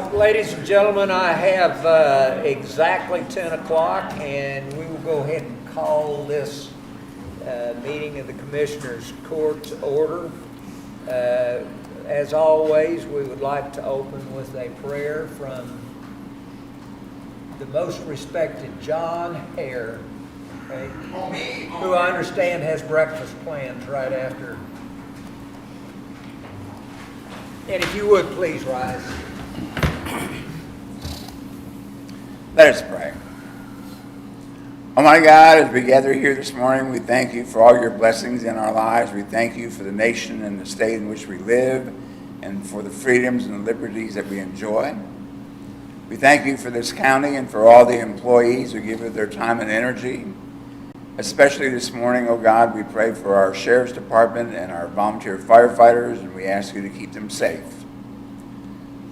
Well, ladies and gentlemen, I have exactly 10 o'clock, and we will go ahead and call this meeting of the Commissioners Court to order. As always, we would like to open with a prayer from the most respected John Hare, okay, who I understand has breakfast plans right after. And if you would, please rise. Let us pray. Almighty God, as we gather here this morning, we thank you for all your blessings in our lives. We thank you for the nation and the state in which we live and for the freedoms and the liberties that we enjoy. We thank you for this county and for all the employees who give it their time and energy. Especially this morning, oh God, we pray for our Sheriff's Department and our volunteer firefighters, and we ask you to keep them safe.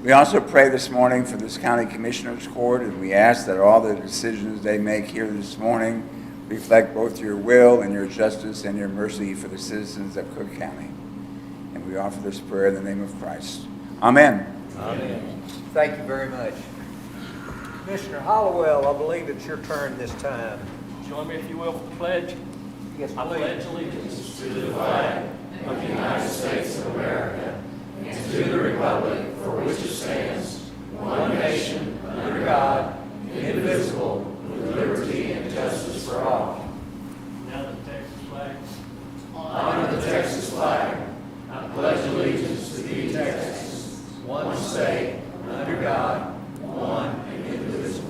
We also pray this morning for this County Commissioners Court, and we ask that all the decisions they make here this morning reflect both your will and your justice and your mercy for the citizens of Cooke County. And we offer this prayer in the name of Christ. Amen. Amen. Thank you very much. Commissioner Hollowell, I believe it's your turn this time. Join me, if you will, for the pledge. Yes, I please. pledge allegiance to the flag of the United States of America and to the republic for which it stands, one nation, under God, indivisible, with liberty and justice for all. Now the Texas flag. Honor the Texas flag. I pledge allegiance to thee, Texas, one state, under God, one and indivisible.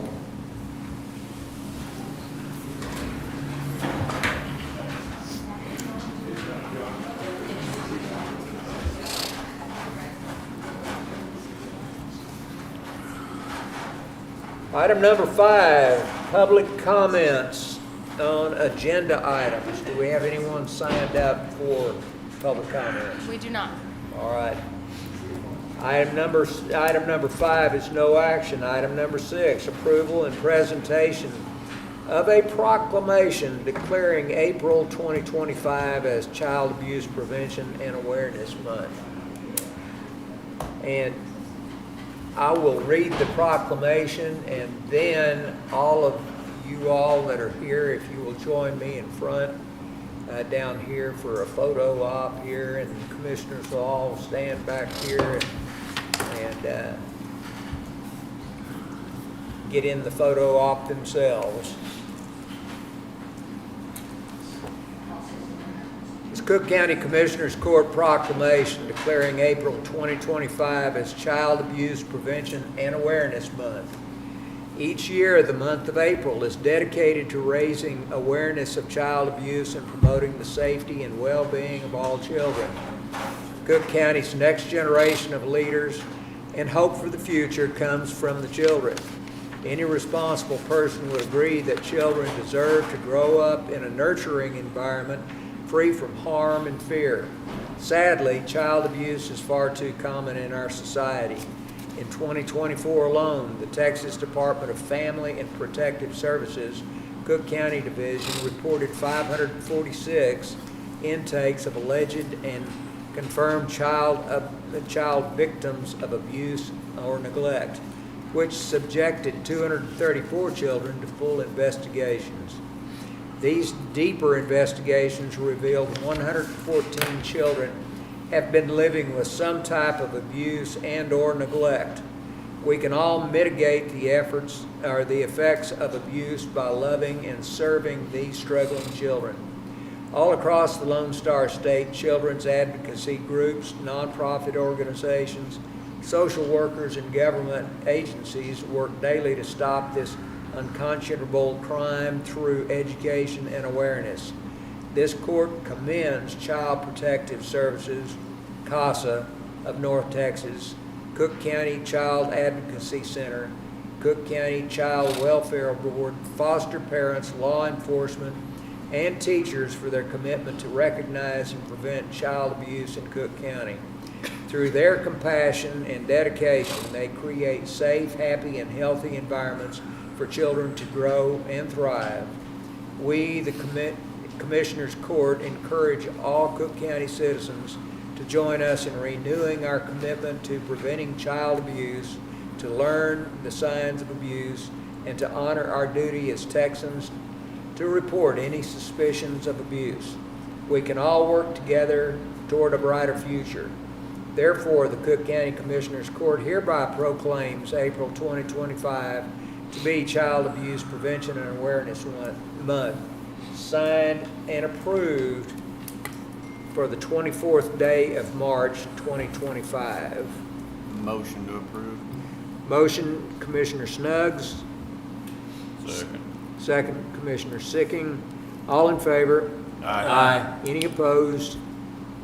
Item number 5, public comments on agenda items. Do we have anyone signed up for public comments? We do not. All right. Item number 5 is no action. Item number 6, approval and presentation of a proclamation declaring April 2025 as Child Abuse Prevention and Awareness Month. And I will read the proclamation, and then all of you all that are here, if you will join me in front down here for a photo op here, and the commissioners will all stand back here and get in the photo op themselves. This Cooke County Commissioners Court proclamation declaring April 2025 as Child Abuse Prevention and Awareness Month. Each year, the month of April is dedicated to raising awareness of child abuse and promoting the safety and well-being of all children. Cooke County's next generation of leaders and hope for the future comes from the children. Any responsible person would agree that children deserve to grow up in a nurturing environment free from harm and fear. Sadly, child abuse is far too common in our society. In 2024 alone, the Texas Department of Family and Protective Services Cooke County Division reported 546 intakes of alleged and confirmed child victims of abuse or neglect, which subjected 234 children to full investigations. These deeper investigations revealed 114 children have been living with some type of abuse and or neglect. We can all mitigate the effects of abuse by loving and serving these struggling children. All across the Lone Star State, children's advocacy groups, nonprofit organizations, social workers, and government agencies work daily to stop this unconscionable crime through education and awareness. This court commends Child Protective Services, CASA of North Texas, Cooke County Child Advocacy Center, Cooke County Child Welfare Board, foster parents, law enforcement, and teachers for their commitment to recognize and prevent child abuse in Cooke County. Through their compassion and dedication, they create safe, happy, and healthy environments for children to grow and thrive. We, the Commissioners Court, encourage all Cooke County citizens to join us in renewing our commitment to preventing child abuse to learn the signs of abuse, and to honor our duty as Texans to report any suspicions of abuse. We can all work together toward a brighter future. Therefore, the Cooke County Commissioners Court hereby proclaims April 2025 to be Child Abuse Prevention and Awareness Month, signed and approved for the 24th day of March 2025. Motion to approve. Motion, Commissioner Snuggs. Second. Second, Commissioner Sicking. All in favor? Aye. Any opposed?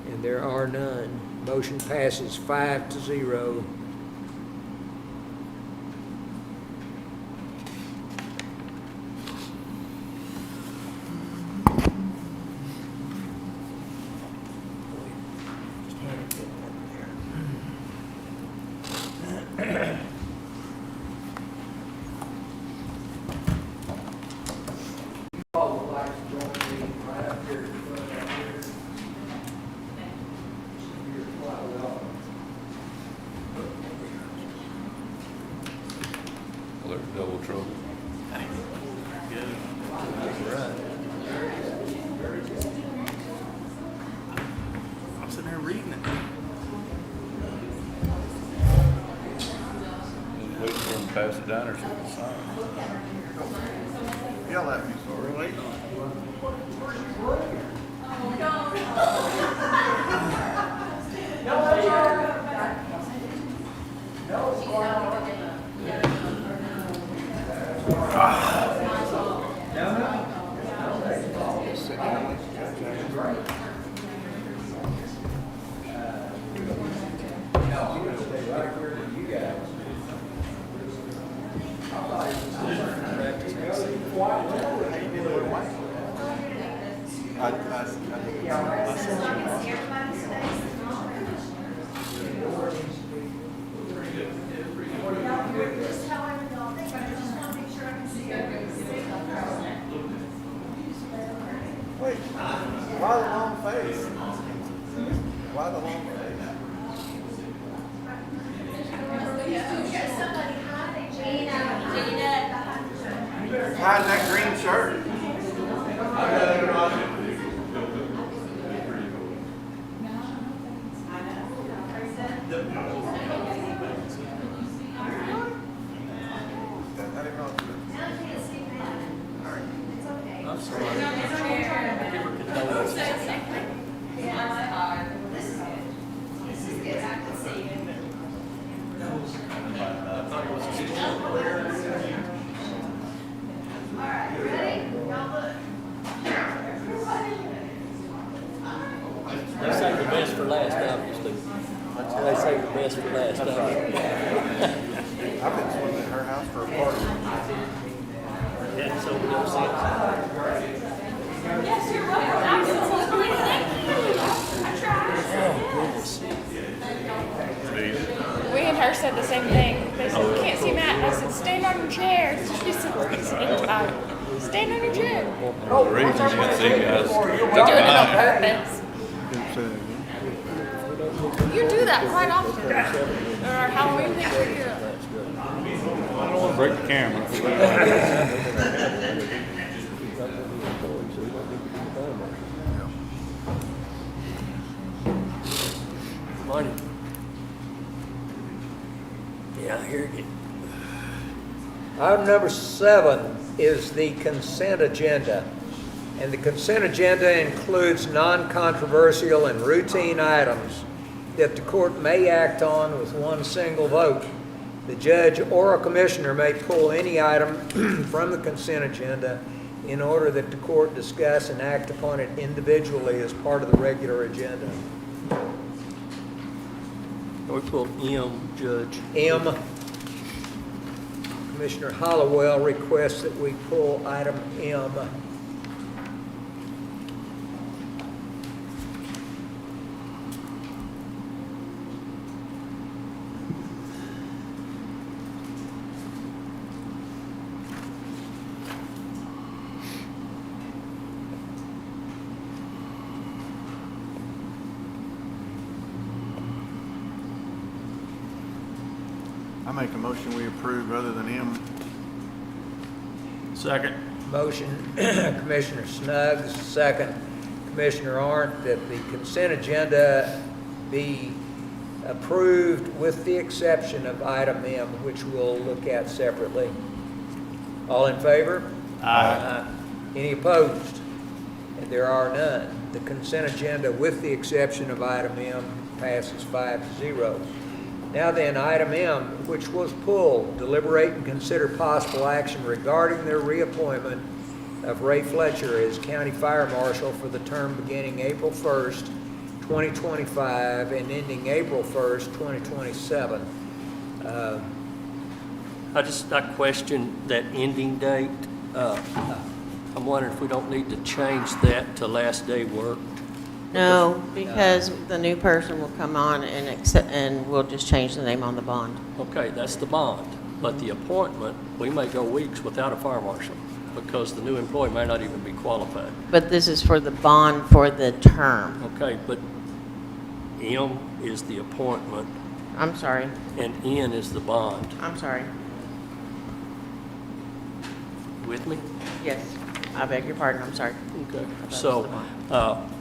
And there are none. Motion passes 5-0. Well, there's double trouble. I'm sitting there reading it. Just waiting for them to pass it down or something. Sign. Yell at me, sorry. We're waiting on it. Wait, why the long face? Why the long face? Hiding that green shirt. I'm sorry. They say the best for last, obviously. They say the best for last, obviously. I've been swimming at her house for a party. Yeah, so we don't see it. Yes, you're right. Absolutely. Thank you. I tried. Steve. We and her said the same thing. They said, we can't see Matt. I said, stand on your chair. She said the same time. Stand on your chair. The reason you can see guys. We do it on purpose. You do that quite often. Or our Halloween thing, we do that. I don't want to break the camera. Money. Yeah, I hear you. Item number 7 is the consent agenda. And the consent agenda includes non-controversial and routine items that the court may act on with one single vote. The judge or a commissioner may pull any item from the consent agenda in order that the court discuss and act upon it individually as part of the regular agenda. We pulled M, Judge. M, Commissioner Hollowell requests that we pull item M. I make a motion we approve other than M. Second. Motion, Commissioner Snuggs, second, Commissioner Arndt, that the consent agenda be approved with the exception of item M, which we'll look at separately. All in favor? Aye. Any opposed? And there are none. The consent agenda, with the exception of item M, passes 5-0. Now then, item M, which was pulled, deliberate and consider possible action regarding their reappointment of Ray Fletcher as County Fire Marshal for the term beginning April 1st, 2025 and ending April 1st, 2027. I question that ending date. I'm wondering if we don't need to change that to last day worked. No, because the new person will come on and accept, and we'll just change the name on the bond. Okay, that's the bond. But the appointment, we may go weeks without a fire marshal because the new employee may not even be qualified. But this is for the bond for the term. Okay, but M is the appointment I'm sorry. and N is the bond. I'm sorry. With me? Yes, I beg your pardon. I'm sorry. Okay. thought it was So, the bond.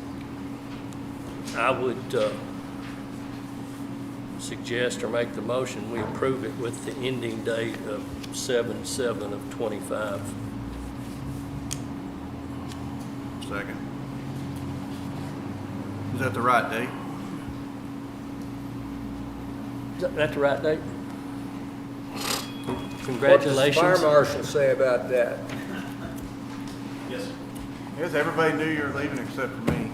I would suggest or make the motion, we approve it with the ending date of 7/7/25. Second. Is that the right date? Is that the right date? What Congratulations. does the fire marshal say about that? Yes. Yes, everybody knew you were leaving except for me.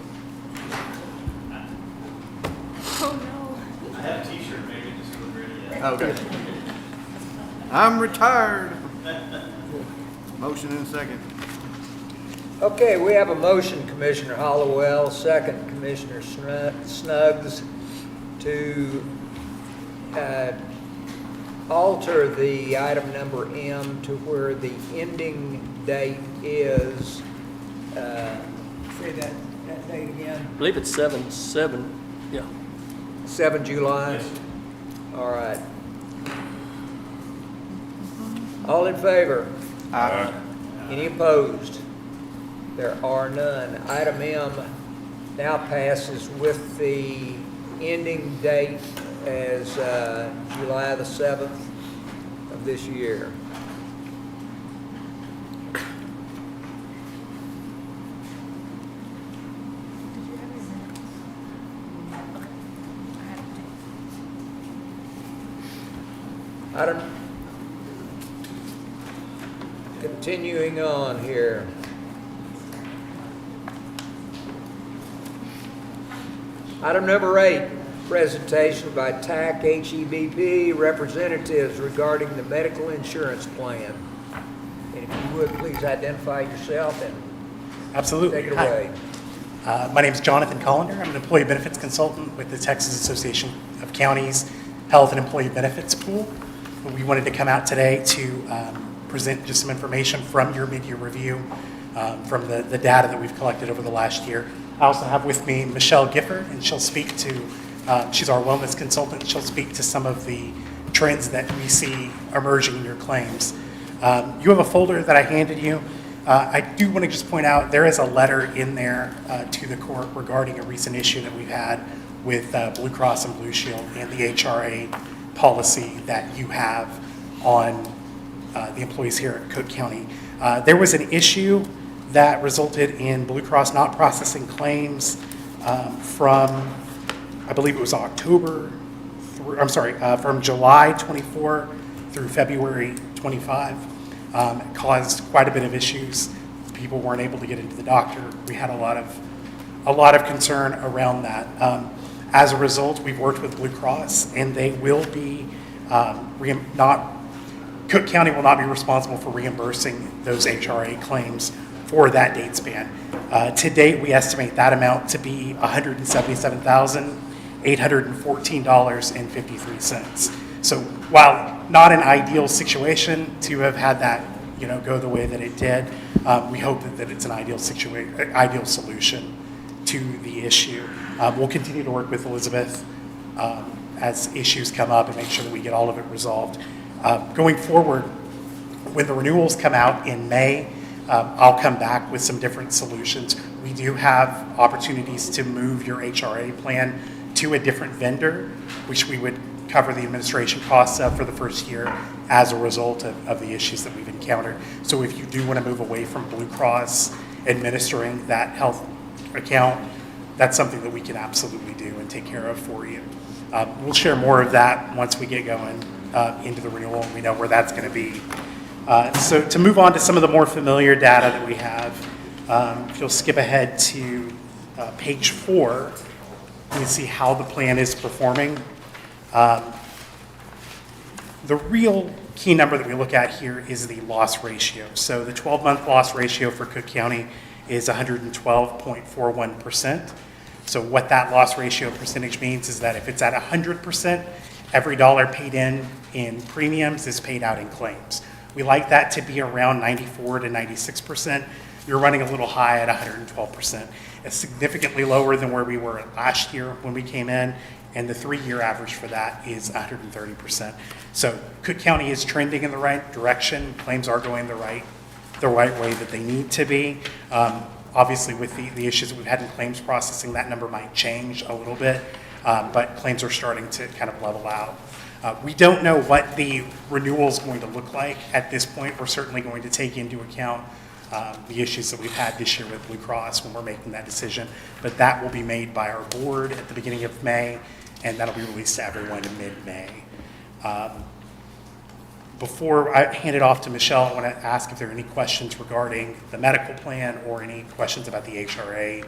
Oh, no. I have a t-shirt, maybe just wasn't ready yet. Okay. I'm retired. Motion and second. Okay, we have a motion, Commissioner Hollowell, second, Commissioner Snuggs, to alter the item number M to where the ending date is, say that date again, I believe it's 7/7, yeah. 7 July? Yes. All right. All in favor? Aye. Any opposed? There are none. Item M now passes with the ending date as July the 7th of this year. Continuing on here. Item number 8, presentation by TAC HEBP representatives regarding the medical insurance plan. And if you would, please identify yourself and Absolutely. take it Hi. away. My name is Jonathan Collender. I'm an employee benefits consultant with the Texas Association of Counties Health and Employee Benefits Pool. We wanted to come out today to present just some information from your mid-year review, from the data that we've collected over the last year. I also have with me Michelle Gifford, and she'll speak to, she's our wellness consultant. She'll speak to some of the trends that we see emerging in your claims. You have a folder that I handed you. I do want to just point out there is a letter in there to the court regarding a recent issue that we've had with Blue Cross and Blue Shield and the HRA policy that you have on the employees here at Cooke County. There was an issue that resulted in Blue Cross not processing claims from, I believe it was from July 24 through February 25. It caused quite a bit of issues. People weren't able to get into the doctor. We had a lot of concern around that. As a result, we've worked with Blue Cross, and they will be Cooke County will not be responsible for reimbursing those HRA claims for that date span. To date, we estimate that amount to be $177,814.53. So while not an ideal situation to have had that, go the way that it did, we hope that it's an ideal solution to the issue. We'll continue to work with Elizabeth as issues come up and make sure that we get all of it resolved. Going forward, when the renewals come out in May, I'll come back with some different solutions. We do have opportunities to move your HRA plan to a different vendor, which we would cover the administration costs of for the first year as a result of the issues that we've encountered. So if you do want to move away from Blue Cross administering that health account, that's something that we can absolutely do and take care of for you. We'll share more of that once we get going into the renewal and we know where that's going to be. So to move on to some of the more familiar data that we have, if you'll skip ahead to page 4, you can see how the plan is performing. The real key number that we look at here is the loss ratio. So the 12-month loss ratio for Cooke County is 112.41%. So what that loss ratio percentage means is that if it's at 100%, every dollar paid in premiums is paid out in claims. We like that to be around 94 to 96%. You're running a little high at 112%. It's significantly lower than where we were last year when we came in, and the 3-year average for that is 130%. So Cooke County is trending in the right direction. Claims are going the right way that they need to be. Obviously, with the issues that we've had in claims processing, that number might change a little bit, but claims are starting to kind of level out. We don't know what the renewal is going to look like at this point. We're certainly going to take into account the issues that we've had this year with Blue Cross when we're making that decision, but that will be made by our board at the beginning of May, and that'll be released to everyone in mid-May. Before I hand it off to Michelle, I want to ask if there are any questions regarding the medical plan or any questions about the HRA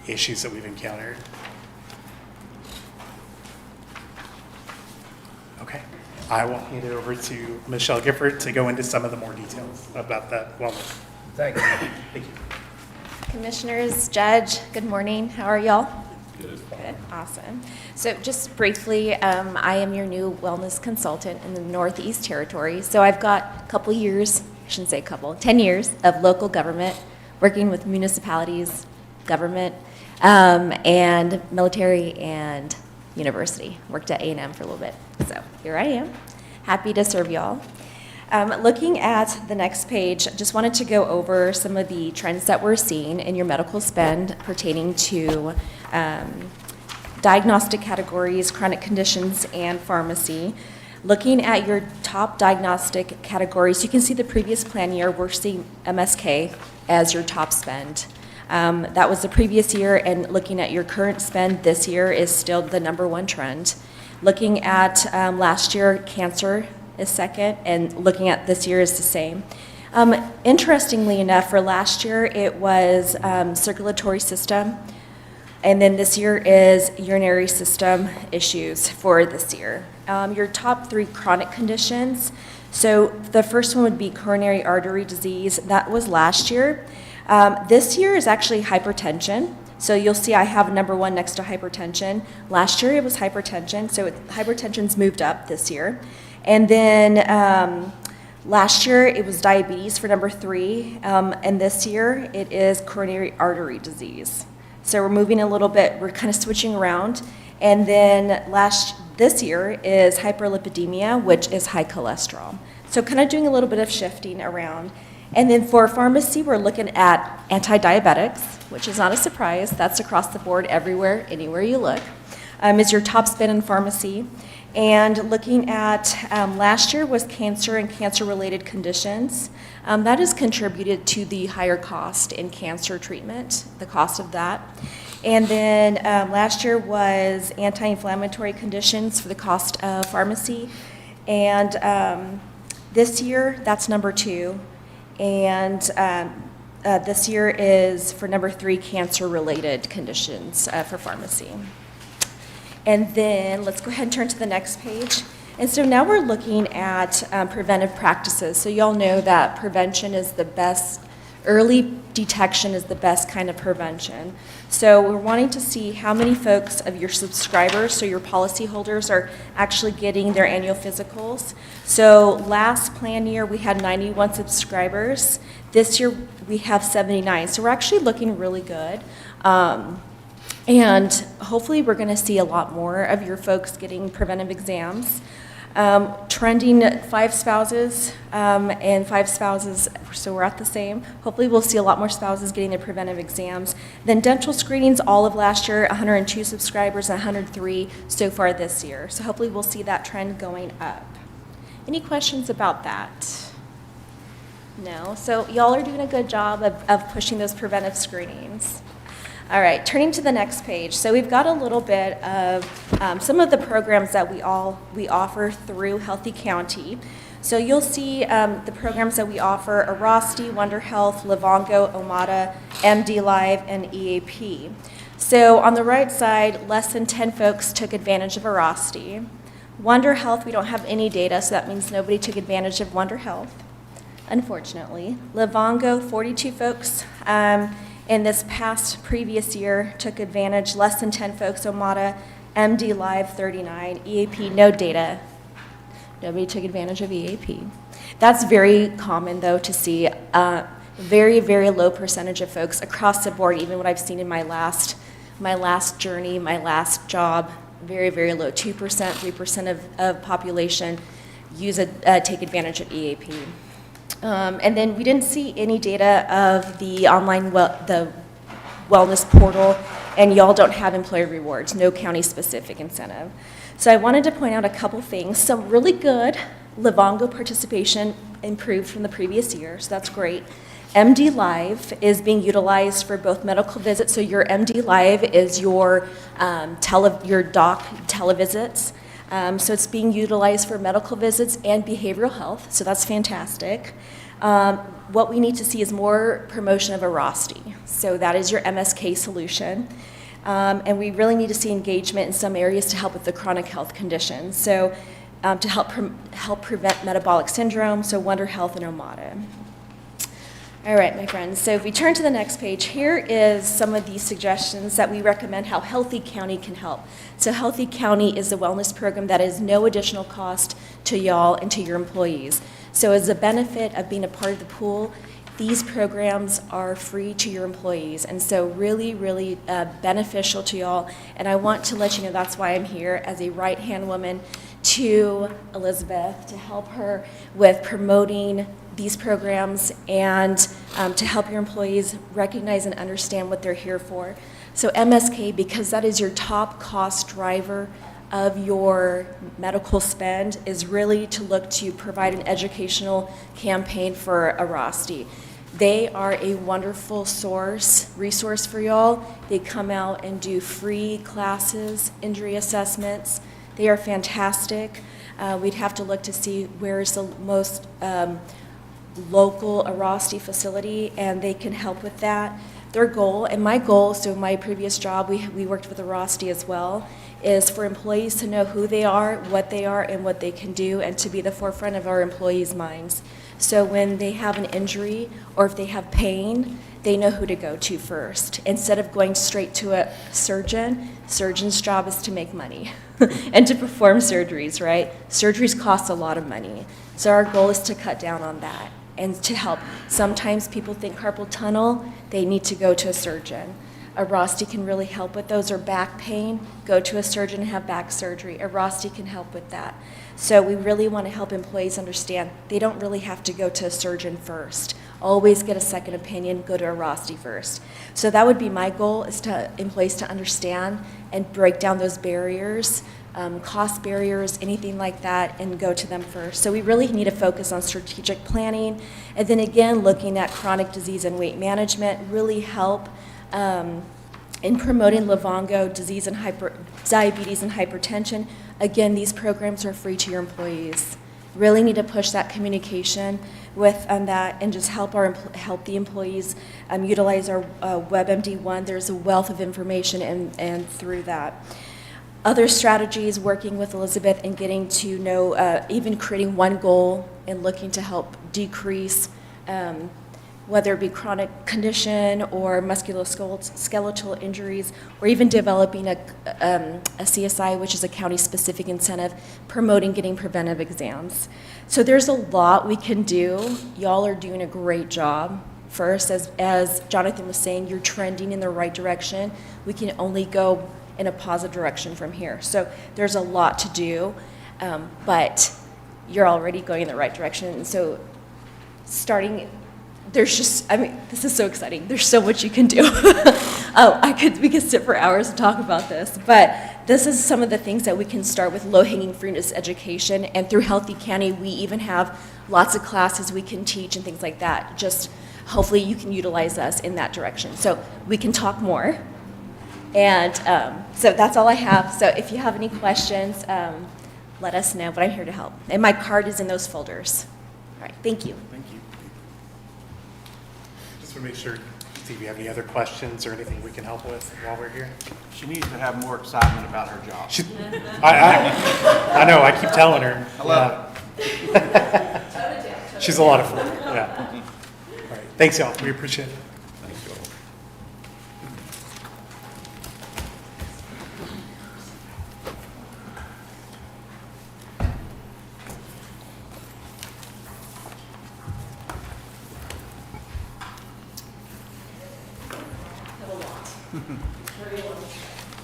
issues that we've encountered. Okay, I will hand it over to Michelle Gifford to go into some of the more details about that wellness. Thank you. Thank you. Commissioners, Judge, good morning. How are y'all? Good. Awesome. So just briefly, I am your new wellness consultant in the Northeast Territory. So I've got a couple years, I shouldn't say a couple, 10 years of local government, working with municipalities, government, and military and university. Worked at A&M for a little bit. So here I am, happy to serve y'all. Looking at the next page, just wanted to go over some of the trends that we're seeing in your medical spend pertaining to diagnostic categories, chronic conditions, and pharmacy. Looking at your top diagnostic categories, you can see the previous plan year, we're seeing MSK as your top spend. That was the previous year, and looking at your current spend this year is still the #1 trend. Looking at last year, cancer is second, and looking at this year is the same. Interestingly enough, for last year, it was circulatory system, and then this year is urinary system issues for this year. Your top 3 chronic conditions, so the first one would be coronary artery disease. That was last year. This year is actually hypertension. So you'll see I have #1 next to hypertension. Last year it was hypertension, so hypertension's moved up this year. And then last year it was diabetes for #3, and this year it is coronary artery disease. So we're moving a little bit, we're kind of switching around. And then this year is hyperlipidemia, which is high cholesterol. So kind of doing a little bit of shifting around. And then for pharmacy, we're looking at anti-diabetics, which is not a surprise. That's across the board everywhere, anywhere you look, is your top spend in pharmacy. And looking at last year was cancer and cancer-related conditions. That has contributed to the higher cost in cancer treatment, the cost of that. And then last year was anti-inflammatory conditions for the cost of pharmacy. And this year, that's #2. And this year is for #3, cancer-related conditions for pharmacy. And then let's go ahead and turn to the next page. And so now we're looking at preventive practices. So y'all know that prevention is the best, early detection is the best kind of prevention. So we're wanting to see how many folks of your subscribers, so your policyholders, are actually getting their annual physicals. So last plan year we had 91 subscribers. This year we have 79. So we're actually looking really good. And hopefully, we're going to see a lot more of your folks getting preventive exams. Trending 5 spouses and 5 spouses, so we're at the same. Hopefully, we'll see a lot more spouses getting their preventive exams. Then dental screenings, all of last year, 102 subscribers, 103 so far this year. So hopefully, we'll see that trend going up. Any questions about that? No? So y'all are doing a good job of pushing those preventive screenings. All right, turning to the next page. So we've got a little bit of some of the programs that we offer through Healthy County. So you'll see the programs that we offer: Arasti, Wonder Health, Livongo, Omada, MD Live, and EAP. So on the right side, less than 10 folks took advantage of Arasti. Wonder Health, we don't have any data, so that means nobody took advantage of Wonder Health, unfortunately. Livongo, 42 folks. In this previous year, took advantage, less than 10 folks. Omada, MD Live, 39. EAP, no data. Nobody took advantage of EAP. That's very common, though, to see very, very low percentage of folks across the board, even what I've seen in my last journey, my last job, very, very low. 2%, 3% of population take advantage of EAP. And then we didn't see any data of the online the wellness portal, and y'all don't have employer rewards, no county-specific incentive. So I wanted to point out a couple things. Some really good Livongo participation improved from the previous year, so that's great. MD Live is being utilized for both medical visits, so your MD Live is your doc televisits. So it's being utilized for medical visits and behavioral health, so that's fantastic. What we need to see is more promotion of Arasti. So that is your MSK solution. And we really need to see engagement in some areas to help with the chronic health conditions. So to help prevent metabolic syndrome, so Wonder Health and Omada. All right, my friends, so if we turn to the next page, here is some of the suggestions that we recommend how Healthy County can help. So Healthy County is a wellness program that is no additional cost to y'all and to your employees. So as a benefit of being a part of the pool, these programs are free to your employees, and so really, really beneficial to y'all. And I want to let you know that's why I'm here as a right-hand woman to Elizabeth, to help her with promoting these programs and to help your employees recognize and understand what they're here for. So MSK, because that is your top cost driver of your medical spend, is really to look to provide an educational campaign for Arasti. They are a wonderful resource for y'all. They come out and do free classes, injury assessments. They are fantastic. We'd have to look to see where is the most local Arasti facility, and they can help with that. Their goal, and my goal, so my previous job, we worked with Arasti as well, is for employees to know who they are, and what they can do, and to be the forefront of our employees' minds. So when they have an injury or if they have pain, they know who to go to first. Instead of going straight to a surgeon's job is to make money and to perform surgeries, right? Surgeries cost a lot of money. So our goal is to cut down on that and to help. Sometimes people think carpal tunnel, they need to go to a surgeon. Arasti can really help with those, or back pain, go to a surgeon and have back surgery. Arasti can help with that. So we really want to help employees understand they don't really have to go to a surgeon first. Always get a second opinion, go to Arasti first. So that would be my goal, is to employees to understand and break down those barriers, cost barriers, anything like that, and go to them first. So we really need to focus on strategic planning, and then again, looking at chronic disease and weight management, really help in promoting Livongo, diabetes and hypertension. Again, these programs are free to your employees. Really need to push that communication with that, and just help the employees utilize our WebMD1. There's a wealth of information and through that. Other strategies, working with Elizabeth and getting to know, even creating one goal and looking to help decrease whether it be chronic condition or musculoskeletal injuries, or even developing a CSI, which is a county-specific incentive, promoting getting preventive exams. So there's a lot we can do. Y'all are doing a great job. first. As Jonathan was saying, you're trending in the right direction. We can only go in a positive direction from here. So there's a lot to do, but you're already going in the right direction. And so starting, this is so exciting. There's so much you can do. We could sit for hours and talk about this, but this is some of the things that we can start with. Low-hanging fruit is education, and through Healthy County, we even have lots of classes we can teach and things like that. Just hopefully you can utilize us in that direction. So we can talk more. And so that's all I have. So if you have any questions, let us know, but I'm here to help. And my card is in those folders. All right, thank you. Thank you. Just want to make sure, see if you have any other questions or anything we can help with while we're here. She needs to have more excitement about her job. I know, I keep telling her. I love it. She's a lot of fun, yeah. All right, thanks, y'all. We appreciate it.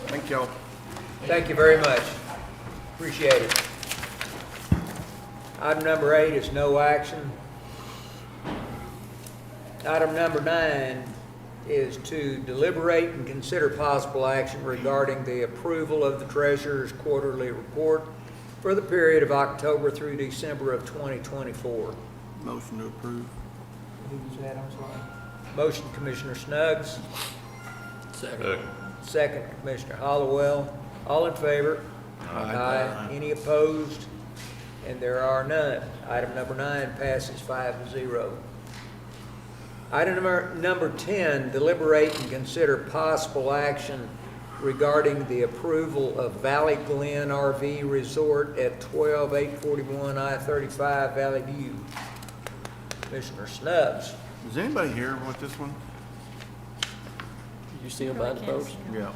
Thank y'all. Thank you very much. Appreciate it. Item number 8 is no action. Item number 9 is to deliberate and consider possible action regarding the approval of the treasurer's quarterly report for the period of October through December of 2024. Motion to approve. Who was that? I'm sorry. Motion, Commissioner Snuggs. Second. Second, Commissioner Hollowell. All in favor? Aye. Any opposed? And there are none. Item number 9 passes 5-0. Item number 10, deliberate and consider possible action regarding the approval of Valley Glen RV Resort at 12841 I-35 Valley View. Commissioner Snubs. Is anybody here with this one? You see them behind the post? Yeah.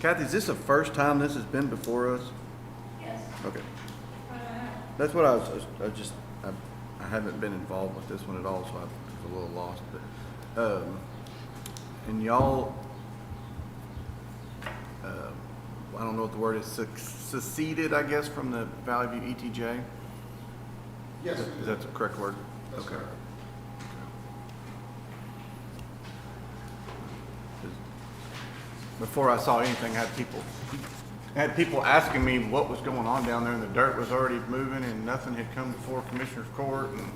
Kathy, is this the first time this has been before us? Yes. Okay. That's what I haven't been involved with this one at all, so I was a little lost. But, and y'all, I don't know what the word is, seceded, I guess, from the Valley View ETJ? Yes. Is that the correct word? That's Okay. correct. Before I saw anything, I had people asking me what was going on down there, and the dirt was already moving, and nothing had come before Commissioner's Court, and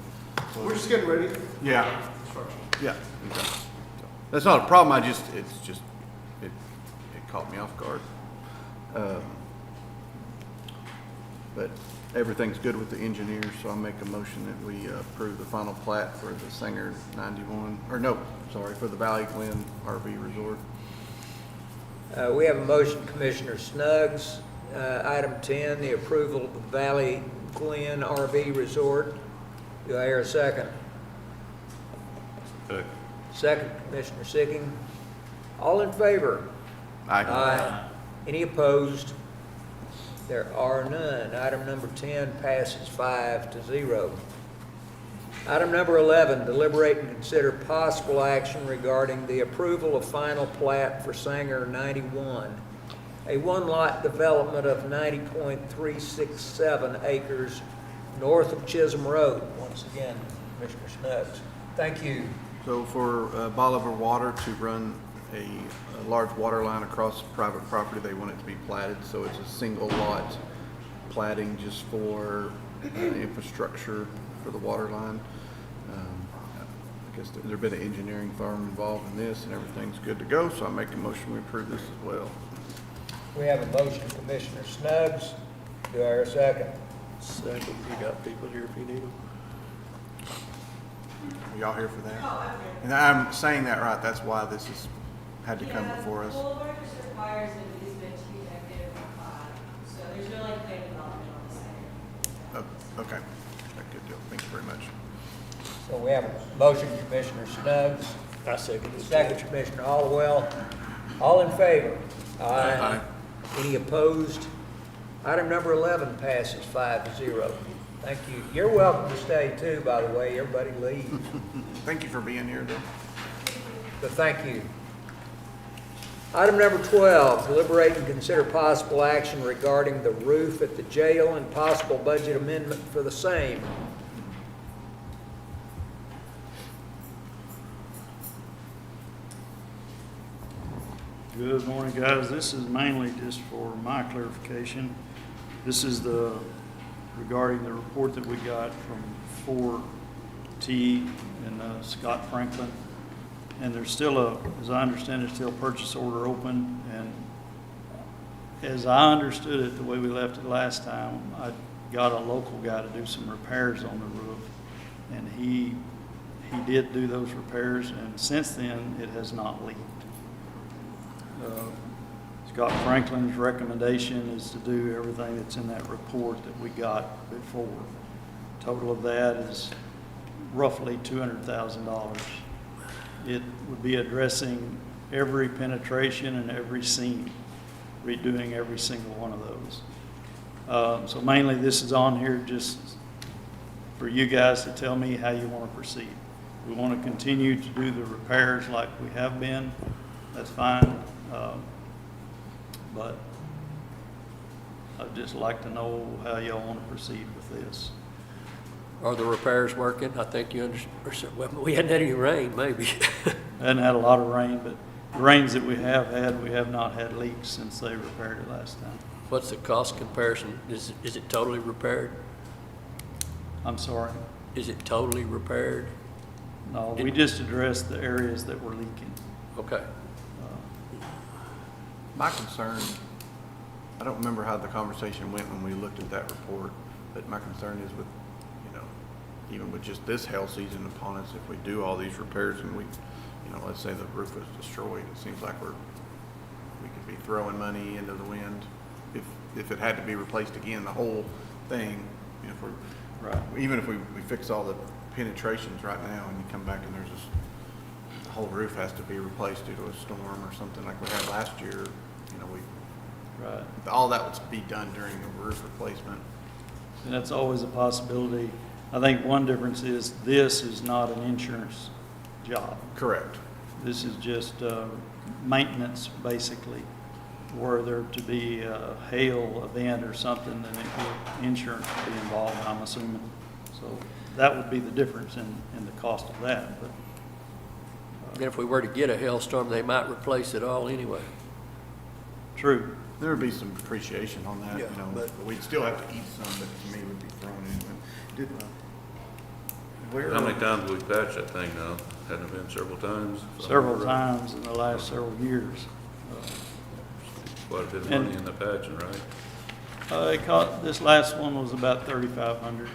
so, We're just getting ready. yeah, Construction. yeah. Okay. So, that's not a problem. It caught me off guard. But everything's good with the engineers, so I'll make a motion that we approve the final plat for the Sanger 91, for the Valley Glen RV Resort. We have a motion, Commissioner Snuggs. Item 10, the approval of the Valley Glen RV Resort. Do I hear a second? Second, Commissioner Sicking. All in favor? Aye. Any opposed? There are none. Item number 10 passes 5-0. Item number 11, deliberate and consider possible action regarding the approval of final plat for Sanger 91, a one-lot development of 90.367 acres north of Chisholm Road. Once again, Commissioner Snuggs. Thank you. So for Bolivar Water to run a large water line across private property, they want it to be platted, so it's a single lot platting just for infrastructure for the water line. I guess there's been an engineering firm involved in this, and everything's good to go, so I make a motion we approve this as well. We have a motion, Commissioner Snuggs. Do I hear a second? Second. You got people here if you need them. Are y'all here for that? And I'm saying that right, that's why this has had to come before us. Boulevard just requires an easement to be connected with the plat, so there's no like plan development on the site. Oh, okay, good deal, thank you very much. So we have a motion, Commissioner Snuggs. I second it. Second, Commissioner Hollowell. All in favor? Aye. Any opposed? Item number 11 passes 5-0. Thank you. You're welcome to stay too, by the way. Everybody leave. Thank you for being here, though. But thank you. Item number 12, deliberate and consider possible action regarding the roof at the jail and possible budget amendment for the same. Good morning, guys. This is mainly just for my clarification. This is regarding the report that we got from 4T and Scott Franklin. And there's still as I understand it, still a purchase order open. And as I understood it, the way we left it last time, I got a local guy to do some repairs on the roof. And he did do those repairs, and since then, it has not leaked. Scott Franklin's recommendation is to do everything that's in that report that we got before. Total of that is roughly $200,000. It would be addressing every penetration and every seam, redoing every single one of those. So mainly this is on here just for you guys to tell me how you want to proceed. We want to continue to do the repairs like we have been. That's fine. But I'd just like to know how y'all want to proceed with this. Are the repairs working? I think you understand. Well, we hadn't had any rain, maybe. Hadn't had a lot of rain, but the rains that we have had, we have not had leaks since they repaired it last time. What's the cost comparison? Is it totally repaired? I'm sorry. Is it totally repaired? No, we just addressed the areas that were leaking. Okay. My concern, I don't remember how the conversation went when we looked at that report, but my concern is with, even with just this hail season upon us, if we do all these repairs and we, let's say the roof was destroyed, it seems like we could be throwing money into the wind if it had to be replaced again, the whole thing. Even if we fix all the penetrations right now and you come back and the whole roof has to be replaced due to a storm or something like we had last year, all that would be done during the roof replacement. And that's always a possibility. I think one difference is this is not an insurance job. Correct. This is just maintenance, basically. Were there to be a hail event or something, then insurance would be involved, I'm assuming. So that would be the difference in the cost of that. But And if we were to get a hailstorm, they might replace it all anyway. True. There would be some depreciation on that, but we'd still have to eat some that to me would be thrown in. How many times have we patched that thing now? Hadn't it been several times? Several times in the last several years. Quite a bit of money in the patching, right? This last one was about $3,500.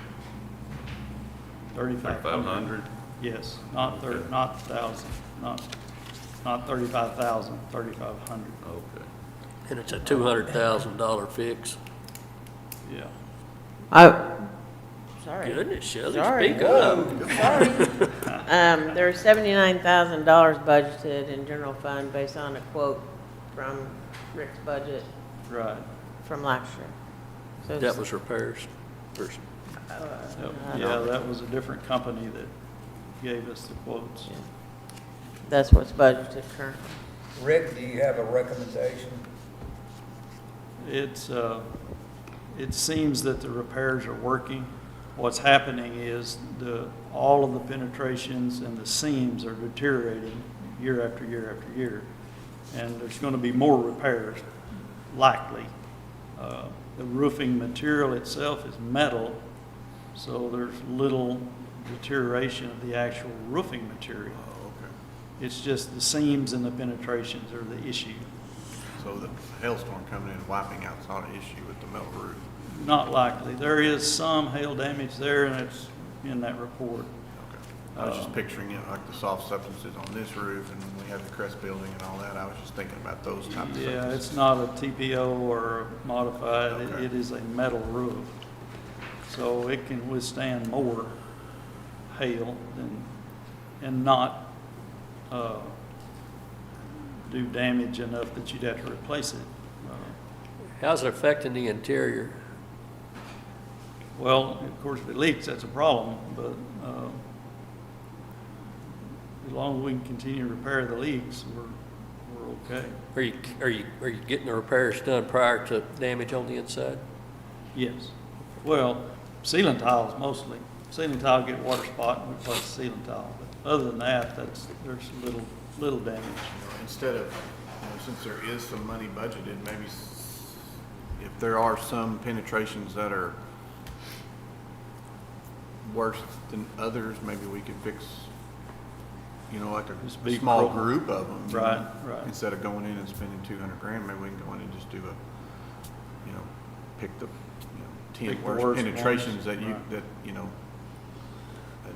$3,500? Yes, not 1,000, not 35,000, 3,500. Okay. And it's a $200,000 fix. Yeah. Sorry. Goodness, Shelley, Sorry. speak up. Sorry. There's $79,000 budgeted in general fund based on a quote from Rick's budget Right. from last year. So That was repairs. First. Yeah, that was a different company that gave us the quotes. Yeah. That's what's budgeted currently. Rick, do you have a recommendation? It seems that the repairs are working. What's happening is all of the penetrations and the seams are deteriorating year after year after year. And there's going to be more repairs, likely. The roofing material itself is metal, so there's little deterioration of the actual roofing material. Oh, okay. It's just the seams and the penetrations are the issue. So the hailstorm coming in and wiping out is not an issue with the metal roof? Not likely. There is some hail damage there, and it's in that report. Okay. I was just picturing it like the soft substances on this roof, and when we have the crest building and all that, I was just thinking about those types of Yeah, substances. it's not a TPO or a modified. Okay. It is a metal roof. So it can withstand more hail and not do damage enough that you'd have to replace it. How's it affecting the interior? Well, of course, if it leaks, that's a problem, but as long as we can continue to repair the leaks, we're okay. Are you getting the repairs done prior to damage on the inside? Yes. Well, ceiling tiles mostly. Ceiling tile get water spot and we place ceiling tile. But other than that, there's little damage. Instead of, since there is some money budgeted, maybe if there are some penetrations that are worse than others, maybe we could fix, like Just a be small pro- group of them. Right, right. Instead of going in and spending 200 grand, maybe we can go in and just do pick the, 10 Pick the worst worst penetrations ones, that right. that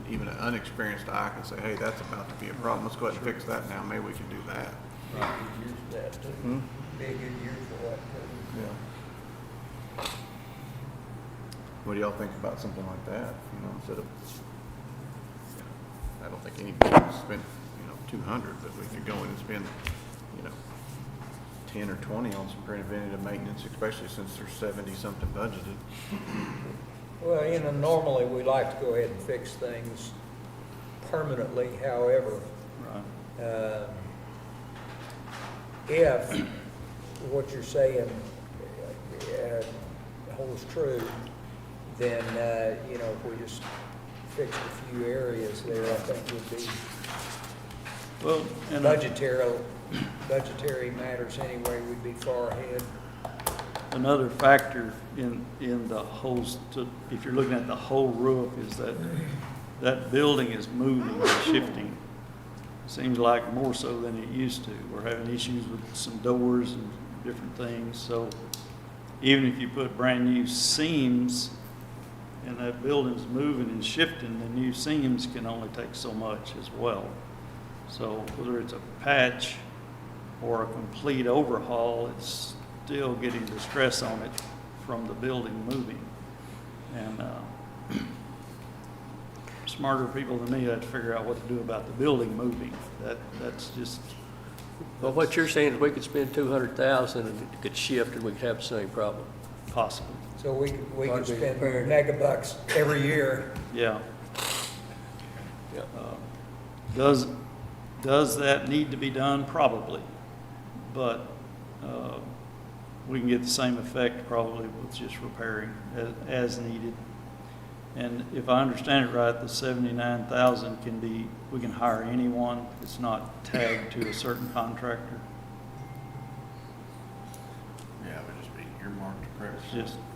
even an unexperienced eye can say, hey, that's about to be a problem. Let's go ahead and fix that now. Maybe we can do that. Be a good year for that, too. Be a good year for that, too. Yeah. What do y'all think about something like that? Instead of, I don't think anybody would spend, 200, but we could go in and spend, 10 or 20 on some preventative maintenance, especially since there's 70-something budgeted. Well, normally we like to go ahead and fix things permanently, however, Right. if what you're saying holds true, then, if we just fixed a few areas there, I think would be Well, and budgetary matters anyway, we'd be far ahead. another factor in the whole, if you're looking at the whole roof, is that building is moving and shifting. Seems like more so than it used to. We're having issues with some doors and different things. So even if you put brand new seams and that building's moving and shifting, the new seams can only take so much as well. So whether it's a patch or a complete overhaul, it's still getting the stress on it from the building moving. And smarter people than me have to figure out what to do about the building moving. That's just. Well, what you're saying is we could spend 200,000 and it could shift and we could have the same problem. Possible. So we could Hardly spend repaired. megabucks every year. Yeah. Yeah. Does that need to be done? Probably. But we can get the same effect probably with just repairing as needed. And if I understand it right, the 79,000 we can hire anyone. It's not tagged to a certain contractor. Yeah, it would just be earmarked correct.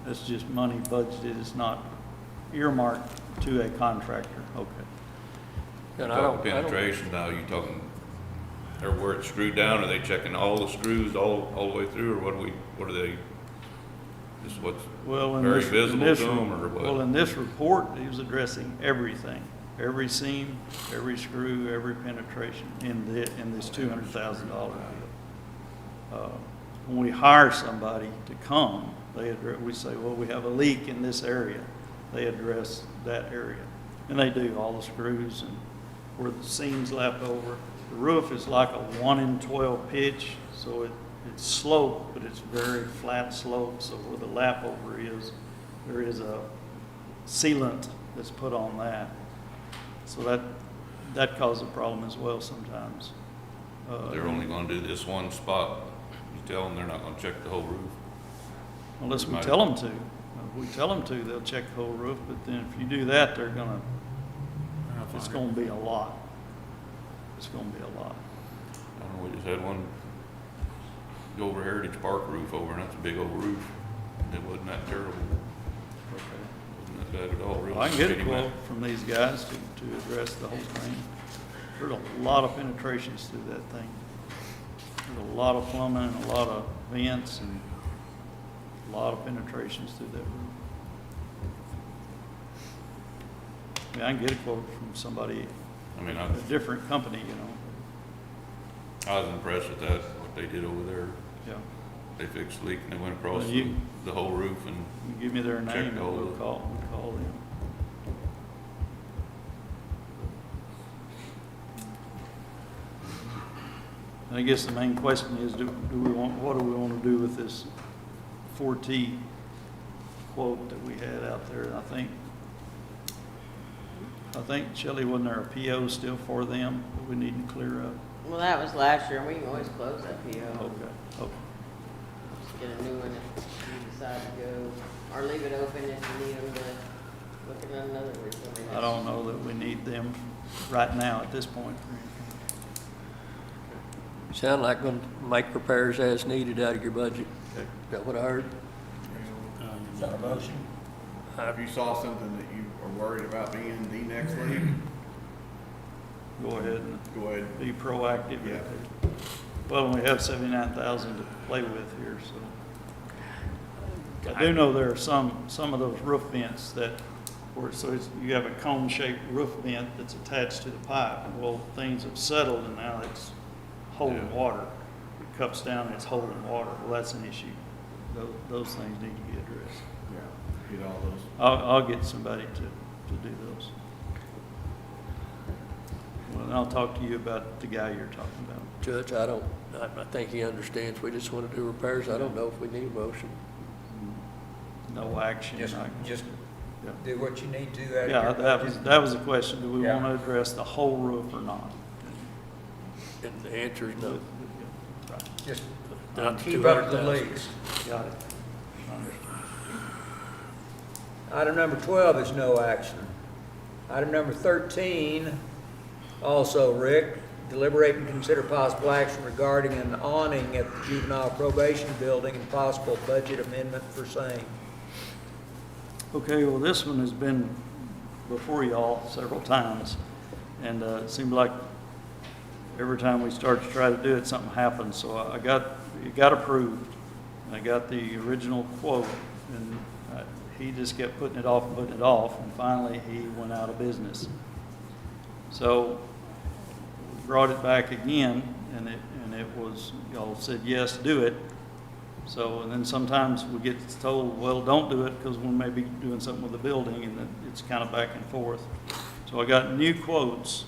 It's just money budgeted. It's not earmarked to a contractor. Okay. And I Talking don't, penetration now, you talking, or where it's screwed down, are they checking all the screws all the way through, or what are they, just what's Well, very visible to them, or what? Well, in this report, he was addressing everything, every seam, every screw, every penetration in this $200,000 deal. When we hire somebody to come, we say, well, we have a leak in this area. They address that area, and they do all the screws and where the seams lap over. The roof is like a 1 in 12 pitch, so it's sloped, but it's very flat slope. So where the lap over is, there is a sealant that's put on that. So that causes a problem as well sometimes. They're only gonna do this one spot, you tell them they're not gonna check the whole roof. Unless we tell them to. If we tell them to, they'll check the whole roof, but then if you do that, it's gonna be a lot. It's gonna be a lot. I don't know, we just had one go over Heritage Park roof over, and that's a big old roof. It wasn't that terrible. Wasn't that bad at all, really. Well, I can get a Pretty quote much. from these guys to address the whole thing. There's a lot of penetrations through that thing. There's a lot of plumbing and a lot of vents and a lot of penetrations through that roof. I mean, I can get a quote from somebody, I mean, a different company, I was impressed with that, what they did over there. Yeah. They fixed the leak and they went across Well, you- the whole roof and You give me their name Check and all we'll the- call them. And I guess the main question is, what do we want to do with this 4T quote that we had out there, and I think, Shelley, wasn't there a PO still for them that we need to clear up? Well, that was last year, and we can always close that PO. Okay. Just get a new one if you decide to go, or leave it open if you need them to look at another roof. I don't know that we need them right now at this point. Sound like going to make repairs as needed out of your budget. Is that what I heard? Is that a motion? If you saw something that you are worried about being the next league, Go ahead and go ahead. be proactive. Yeah. Well, we have 79,000 to play with here, so. I do know there are some of those roof vents that, you have a cone-shaped roof vent that's attached to the pipe. Well, things have settled and now it's holding water. It cups down and it's holding water. Well, that's an issue. Those things need to be addressed. Yeah, get all those. I'll get somebody to do those. Well, and I'll talk to you about the guy you're talking about. Judge, I think he understands. We just want to do repairs. I don't know if we need a motion. No action. Just Yeah. do what you need to out of Yeah, your budget. that was the question. Do we Yeah. want to address the whole roof or not? And the answer is no. Right. Just Not to keep up the 200,000. leaks. Got it. Understood. Item number 12 is no action. Item number 13, also Rick, deliberate and consider possible action regarding an awning at the juvenile probation building and possible budget amendment for same. Okay, well, this one has been before y'all several times, and it seemed like every time we start to try to do it, something happens. So it got approved. I got the original quote, and he just kept putting it off, and finally he went out of business. So we brought it back again, and it was, y'all said, yes, do it. So, and then sometimes we get told, well, don't do it because we may be doing something with the building, and then it's kind of back and forth. So I got new quotes.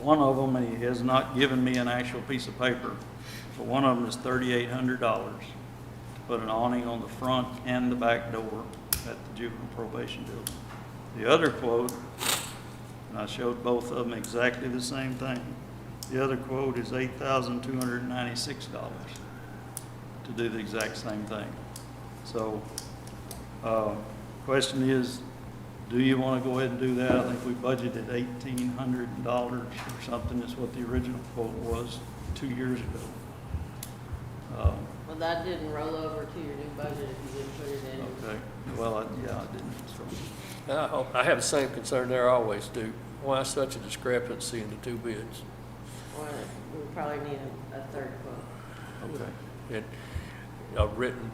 One of them, and he has not given me an actual piece of paper, but one of them is $3,800 to put an awning on the front and the back door at the juvenile probation building. The other quote, and I showed both of them exactly the same thing. The other quote is $8,296 to do the exact same thing. So, question is, do you want to go ahead and do that? I think we budgeted $1,800 or something, is what the original quote was 2 years ago. Well, that didn't roll over to your new budget if you didn't put it in. Okay, well, I didn't. So. I have the same concern there, I always do. Why such a discrepancy in the two bids? Well, we probably need a third quote. Okay. And a written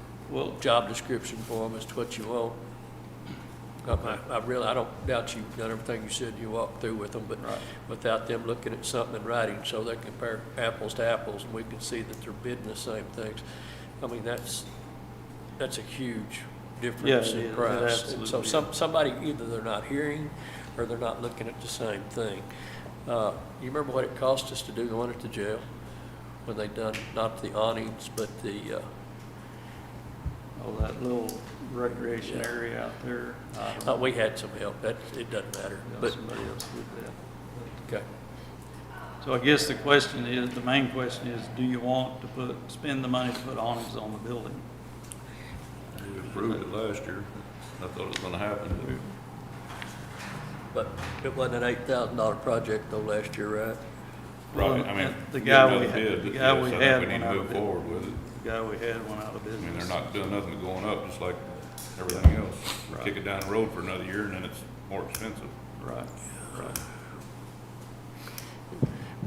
job description for them as to what you want. I don't doubt you've done everything you said you walked through with them, but without them looking at something in writing so they compare apples to apples and we can see that they're bidding the same things. I mean, that's a huge difference in price. And so somebody, either they're not hearing or they're not looking at the same thing. You remember what it cost us to do the one at the jail? When they done, not the awnings, but the, that little recreation area out there. we had some help. It doesn't matter. But Somebody else did that. okay. So I guess the main question is, do you want to spend the money to put awnings on the building? We approved it last year. I thought it was gonna happen. But it wasn't an $8,000 project though last year, right? Right, I mean, The get guy another we bid, had, the but guy yes, we I think had we need went to out move of forward with business. it. The guy we had went out of I mean, business. they're not doing nothing to going up, just like everything else. Right. Kick it down the road for another year and then it's more expensive. Right.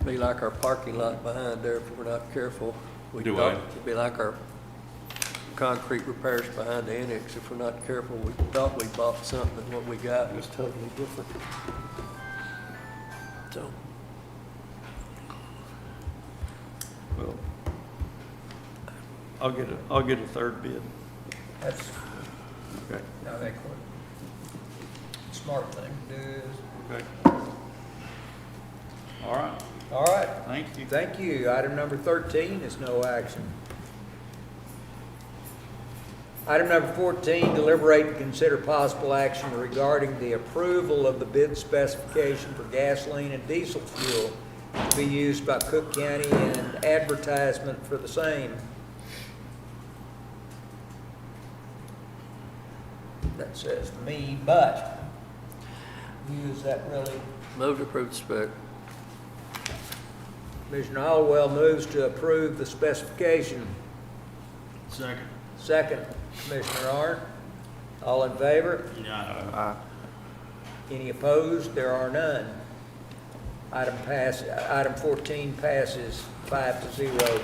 Be like our parking lot behind there if we're not careful. Do what? It'd be like our concrete repairs behind the annex. If we're not careful, we thought we bought something and what we got was totally different. So, Well, I'll get a third bid. That's, Okay. I think, smart thing to do is. Okay. All right. All right. Thank you. Thank you. Item number 13 is no action. Item number 14, deliberate and consider possible action regarding the approval of the bid specification for gasoline and diesel fuel to be used by Cooke County and advertisement for the same. That says me, but is that really? Move to approve the spec. Commissioner Hollowell moves to approve the specification. Second. Second, Commissioner Arndt. All in favor? Aye. Any opposed? There are none. Item 14 passes 5-0.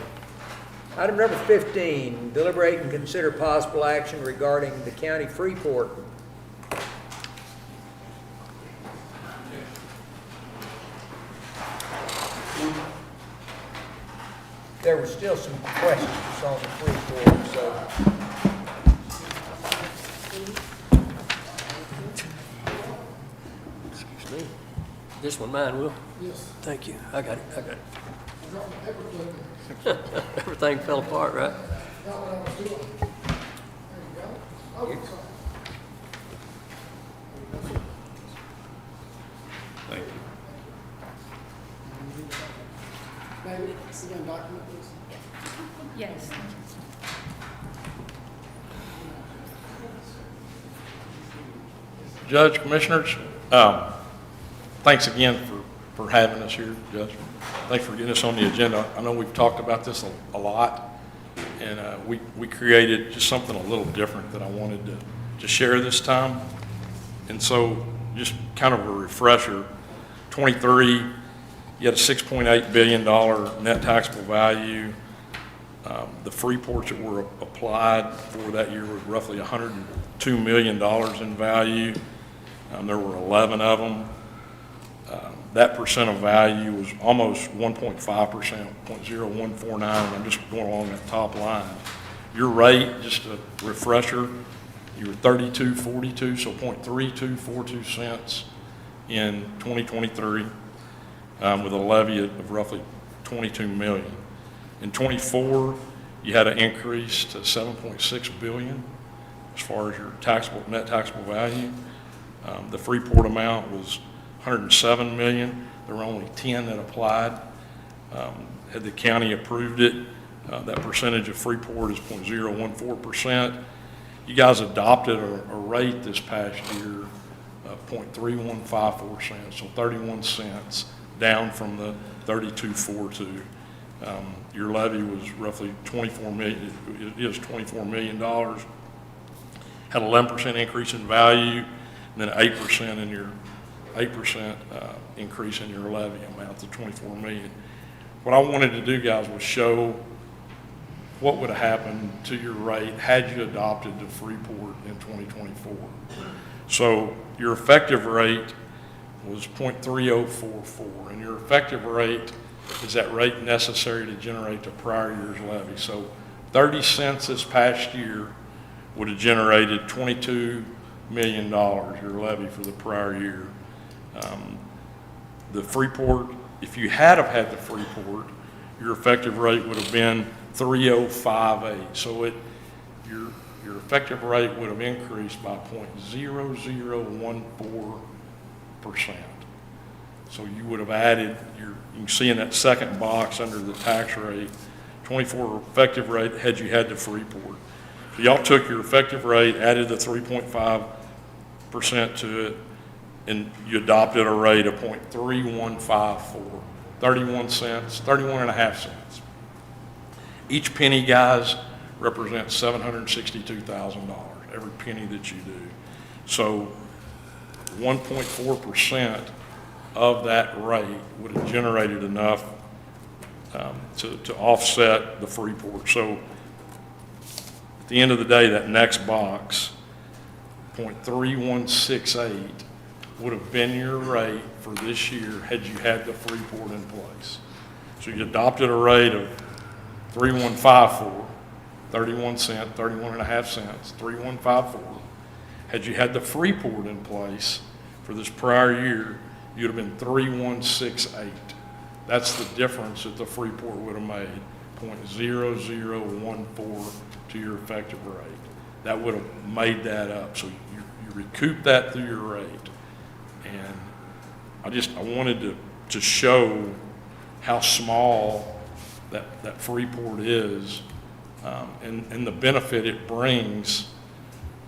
Item number 15, deliberate and consider possible action regarding the county Freeport. There were still some questions on the Freeport, so. Excuse me. This one mine, Will? Yes. Thank you. I got it. I dropped my paper clip and Everything fell apart, right? got what I was doing. There you go. Oh, Thank you. Maybe, again, document this. Yes. Judge, Commissioners, thanks again for having us here, Judge. Thanks for getting us on the agenda. I know we've talked about this a lot, and we created just something a little different that I wanted to share this time. And so, just kind of a refresher, 23, you had a $6.8 billion net taxable value. The Freeports that were applied for that year were roughly $102 million in value. There were 11 of them. That percent of value was almost 1.5%, 0.0149, and I'm just going along that top line. Your rate, just a refresher, you were 32.42, so 0.3242 cents in 2023, with a levy of roughly 22 million. In 24, you had an increase to 7.6 billion as far as your net taxable value. The Freeport amount was 107 million. There were only 10 that applied. Had the county approved it, that percentage of Freeport is 0.014%. You guys adopted a rate this past year of 0.3154 cents, so 31 cents, down from the 32.42. Your levy was roughly 24 million. It is $24 million. Had 11% increase in value, and then 8% in your 8% increase in your levy amount to 24 million. What I wanted to do, guys, was show what would have happened to your rate had you adopted the Freeport in 2024. So your effective rate was 0.3044, and your effective rate is that rate necessary to generate the prior year's levy. So 30 cents this past year would have generated $22 million, your levy for the prior year. The Freeport, if you had have had the Freeport, your effective rate would have been 3.058. So your effective rate would have increased by 0.0014%. So you would have added you can see in that second box under the tax rate, 24 effective rate had you had the Freeport. So y'all took your effective rate, added the 3.5% to it, and you adopted a rate of 0.3154, 31 cents, 31 and a half cents. Each penny, guys, represents $762,000, every penny that you do. So 1.4% of that rate would have generated enough to offset the Freeport. So at the end of the day, that next box, 0.3168, would have been your rate for this year had you had the Freeport in place. So you adopted a rate of 3.154, 31 cents, 31 and a half cents, 3.154. Had you had the Freeport in place for this prior year, you'd have been 3.168. That's the difference that the Freeport would have made, 0.0014 to your effective rate. that would have made that up. So you recoup that through your rate. And I wanted to show how small that Freeport is, and the benefit it brings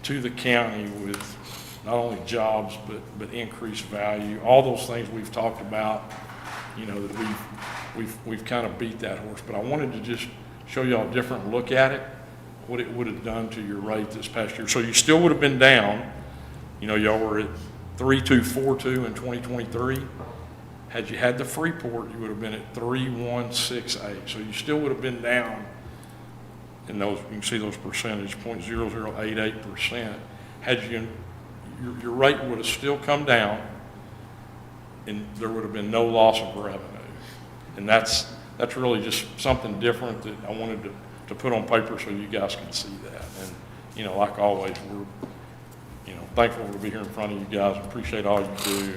to the county with not only jobs, but increased value. All those things we've talked about, you know, that we've kind of beat that horse. But I wanted to just show y'all a different look at it, what it would have done to your rate this past year. So you still would have been down. You know, y'all were at 3,242 in 2023. Had you had the Freeport, you would have been at 3,168. So you still would have been down in those, you can see those percentage, 0.0088%. Had you, your rate would have still come down, and there would have been no loss of revenue. And that's really just something different that I wanted to put on paper so you guys can see that. And, you know, like always, we're, you know, thankful to be here in front of you guys. Appreciate all you do.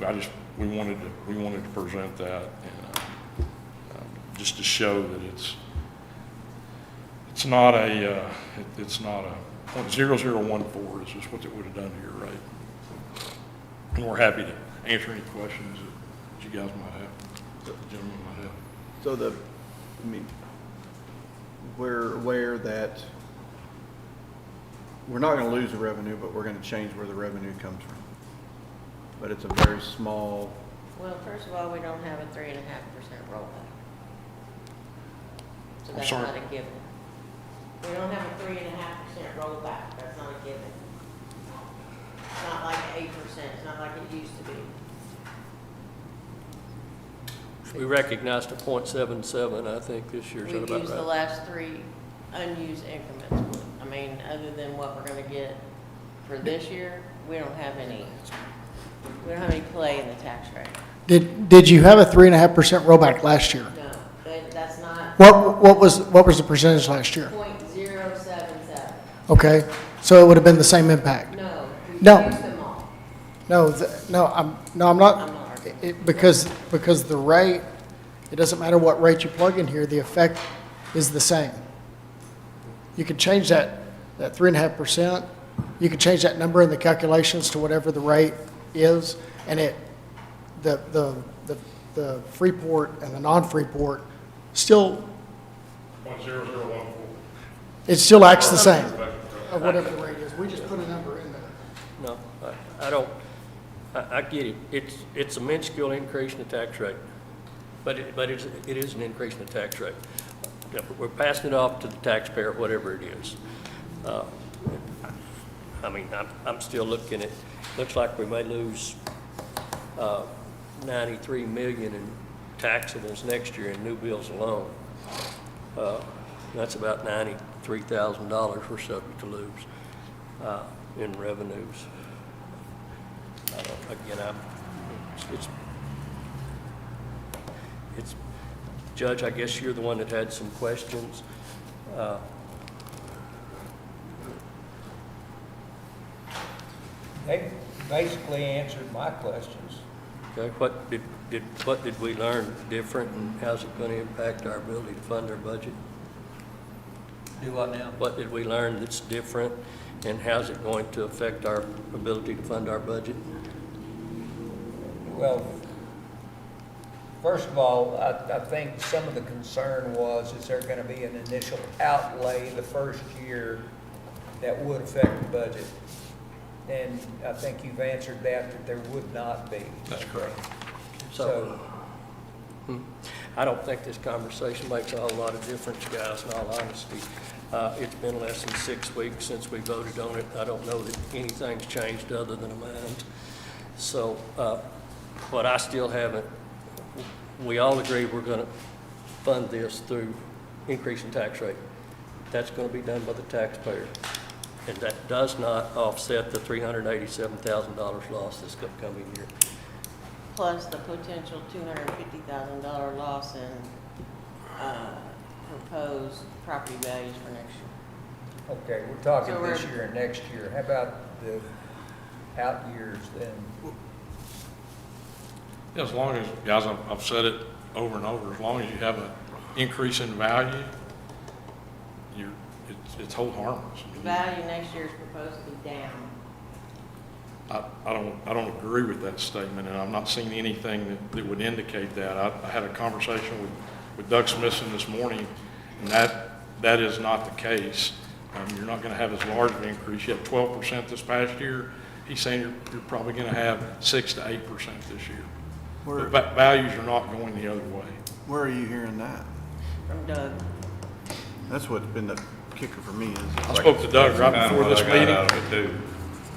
And we wanted to present that, and just to show that it's not a 0.0014 is just what it would have done to your rate. And we're happy to answer any questions that you guys might have, that the gentleman might have. So we're aware that we're not going to lose the revenue, but we're going to change where the revenue comes from. But it's a very small. Well, first of all, we don't have a 3.5% rollback. So I'm that's sorry? not a given. We don't have a 3.5% rollback. That's not a given. It's not like 8%. It's not like it used to be. We recognized a .77, I think, this year. Is that We've about used the right? last 3 unused increments. I mean, other than what we're going to get for this year, we don't have any play in the tax rate. Did you have a 3.5% rollback last year? No, that's not What was the percentage last year? .077. Okay, so it would have been the same impact. No, we No. used them all. I'm not. Because the rate, it doesn't matter what rate you plug in here, the effect is the same. You could change that 3.5%. You could change that number in the calculations to whatever the rate is, and the Freeport and the non-Freeport still, 0.0014. it still acts the same, or whatever the rate is. We just put a number in there. No, I don't, I get it. It's a minuscule increase in the tax rate, but it is an increase in the tax rate. We're passing it off to the taxpayer, whatever it is. I mean, I'm still looking at, looks like we may lose 93 million in taxables next year in new bills alone. That's about $93,000 we're subject to lose in revenues. Again, it's, Judge, I guess you're the one that had some questions. They basically answered my questions. Okay, what did we learn different, and how's it going to impact our ability to fund our budget? Do what now? What did we learn that's different, and how's it going to affect our ability to fund our budget? Well, first of all, I think some of the concern was, is there going to be an initial outlay the first year that would affect the budget? And I think you've answered that there would not be. That's correct. So, I don't think this conversation makes a whole lot of difference, guys, in all honesty. It's been less than 6 weeks since we voted on it. I don't know that anything's changed other than a mind. So, but I still haven't, we all agree we're going to fund this through increasing tax rate. That's going to be done by the taxpayer. And that does not offset the $387,000 loss this coming year. Plus the potential $250,000 loss in proposed property values for next year. Okay, we're talking So this year and next year. How about the out years then? Yeah, as long as, guys, I've said it over and over, as long as you have an increase in value, it's hold harmless. Value next year is proposed to be down. I don't agree with that statement, and I'm not seeing anything that would indicate that. I had a conversation with Doug Smithson this morning, and that is not the case. You're not going to have as large of an increase. You had 12% this past year. He's saying you're probably going to have 6 to 8% this year. But values are not going the other way. Where are you hearing that? From Doug. That's what's been the kicker for me is. I spoke to Doug right before this meeting. Out of it too.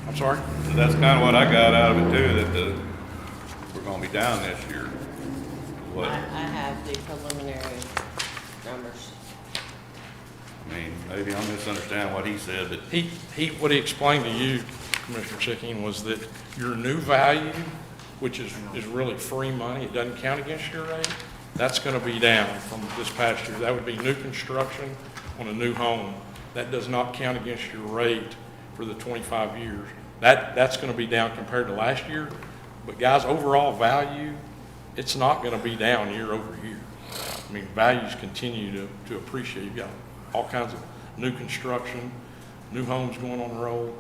I'm sorry? So that's kind of what I got out of it too, that we're gonna be down this year. What, I have the preliminary numbers. I mean, maybe I'm misunderstanding what he said, but What he explained to you, Commissioner Chicking, was that your new value, which is really free money, it doesn't count against your rate, that's going to be down from this past year. That would be new construction on a new home. That does not count against your rate for the 25 years. That's going to be down compared to last year. But guys, overall value, it's not going to be down year over year. I mean, values continue to appreciate. You've got all kinds of new construction, new homes going on the road.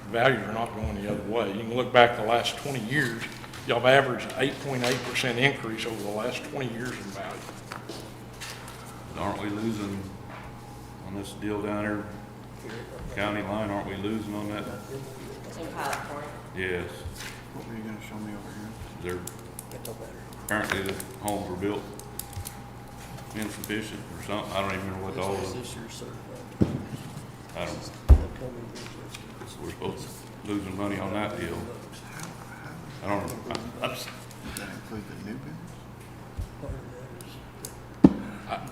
Values are not going the other way. You can look back the last 20 years, y'all have averaged 8.8% increase over the last 20 years in value. aren't we losing on this deal down here, county line, aren't we losing on that? In Pilot Point. Yes. What were you gonna show me over here? Apparently the homes were built insufficient or something. I don't even know what all of it. I don't, we're supposed to losing money on that deal. I don't know. Does that include the new business?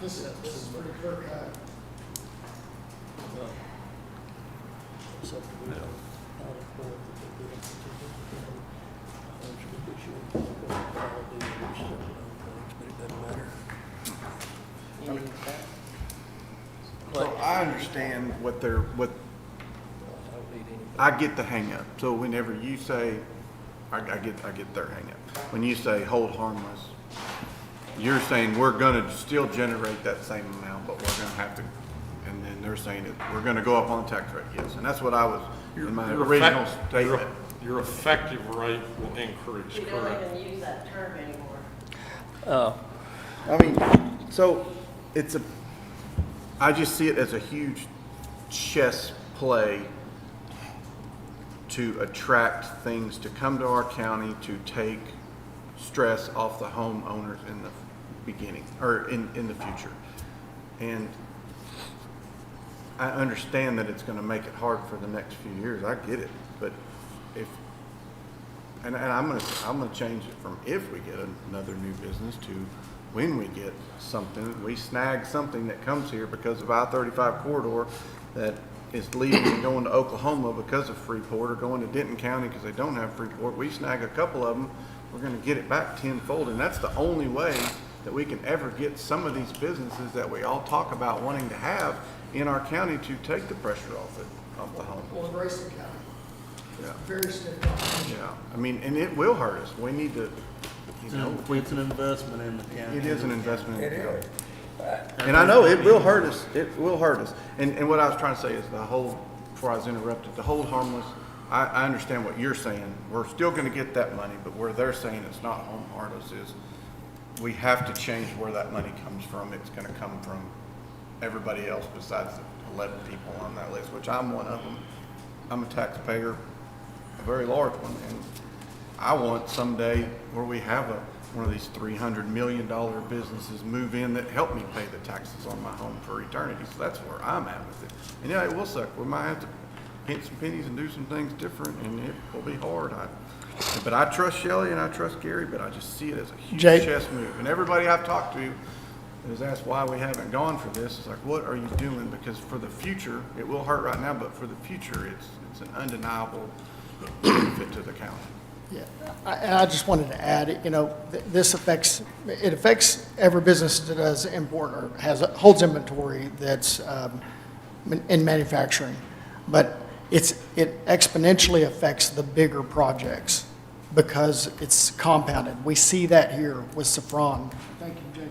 This is pretty clear cut. So I understand what I get the hang up. So whenever you say, I get their hang up. When you say hold harmless, you're saying we're gonna still generate that same amount, but we're gonna have to, and then they're saying that we're gonna go up on the tax rate, yes. And that's what I was, in my original statement. Your effective rate will increase, We don't correct? even use that term anymore. I mean, so I just see it as a huge chess play to attract things to come to our county to take stress off the homeowners in the beginning, or in the future. And I understand that it's gonna make it hard for the next few years, I get it, but and I'm gonna change it from if we get another new business to when we get something, we snag something that comes here because of I-35 corridor that is leaving and going to Oklahoma because of Freeport, or going to Denton County because they don't have Freeport. We snag a couple of them, we're gonna get it back tenfold, and that's the only way that we can ever get some of these businesses that we all talk about wanting to have in our county to take the pressure off the home. Well, Grayson County, Yeah, very stiff competition. yeah. I mean, and it will hurt us. We need to, you know, It's an investment in the county. it is an investment in the county. is. And I know it will hurt us. It will hurt us. And what I was trying to say is before I was interrupted, the hold harmless, I understand what you're saying. We're still gonna get that money, but where they're saying it's not home harmless is we have to change where that money comes from. It's gonna come from everybody else besides the 11 people on that list, which I'm one of them. I'm a taxpayer, a very large one, and I want someday where we have one of these $300 million businesses move in that help me pay the taxes on my home for eternity. So that's where I'm at with it. And yeah, it will suck. We might have to pinch some pennies and do some things different, and it will be hard. But I trust Shelley and I trust Gary, but I just see it as a huge Jake? chess move. And everybody I've talked to has asked why we haven't gone for this. It's like, what are you doing? Because for the future, it will hurt right now, but for the future, it's an undeniable benefit to the county. Yeah, and I just wanted to add, you know, this affects every business that does import or holds inventory that's in manufacturing. But it exponentially affects the bigger projects because it's compounded. We see that here with Safran. Thank you,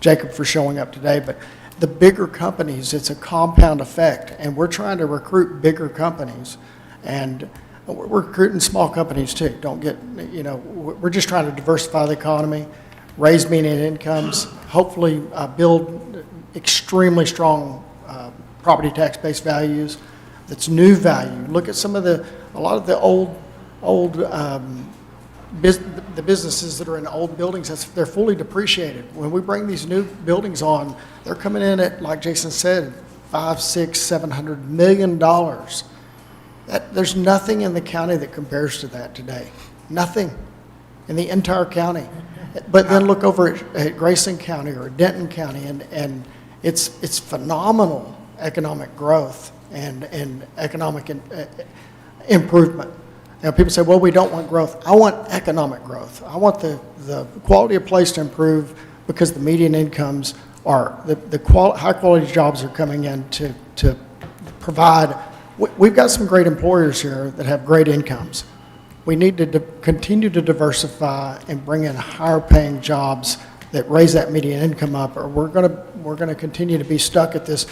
Jacob, for showing up today. But the bigger companies, it's a compound effect, and we're trying to recruit bigger companies, and we're recruiting small companies too. Don't get, we're just trying to diversify the economy, raise median incomes, hopefully build extremely strong property tax base values. That's new value. Look at a lot of the old the businesses that are in old buildings, they're fully depreciated. When we bring these new buildings on, they're coming in at, like Jason said, $500, $600, $700 million. There's nothing in the county that compares to that today. Nothing in the entire county. But then look over at Grayson County or Denton County, and it's phenomenal economic growth and economic improvement. Now, people say, well, we don't want growth. I want economic growth. I want the quality of place to improve because the median incomes are, high-quality jobs are coming in to provide. We've got some great employers here that have great incomes. We need to continue to diversify and bring in higher-paying jobs that raise that median income up, or we're going to continue to be stuck at this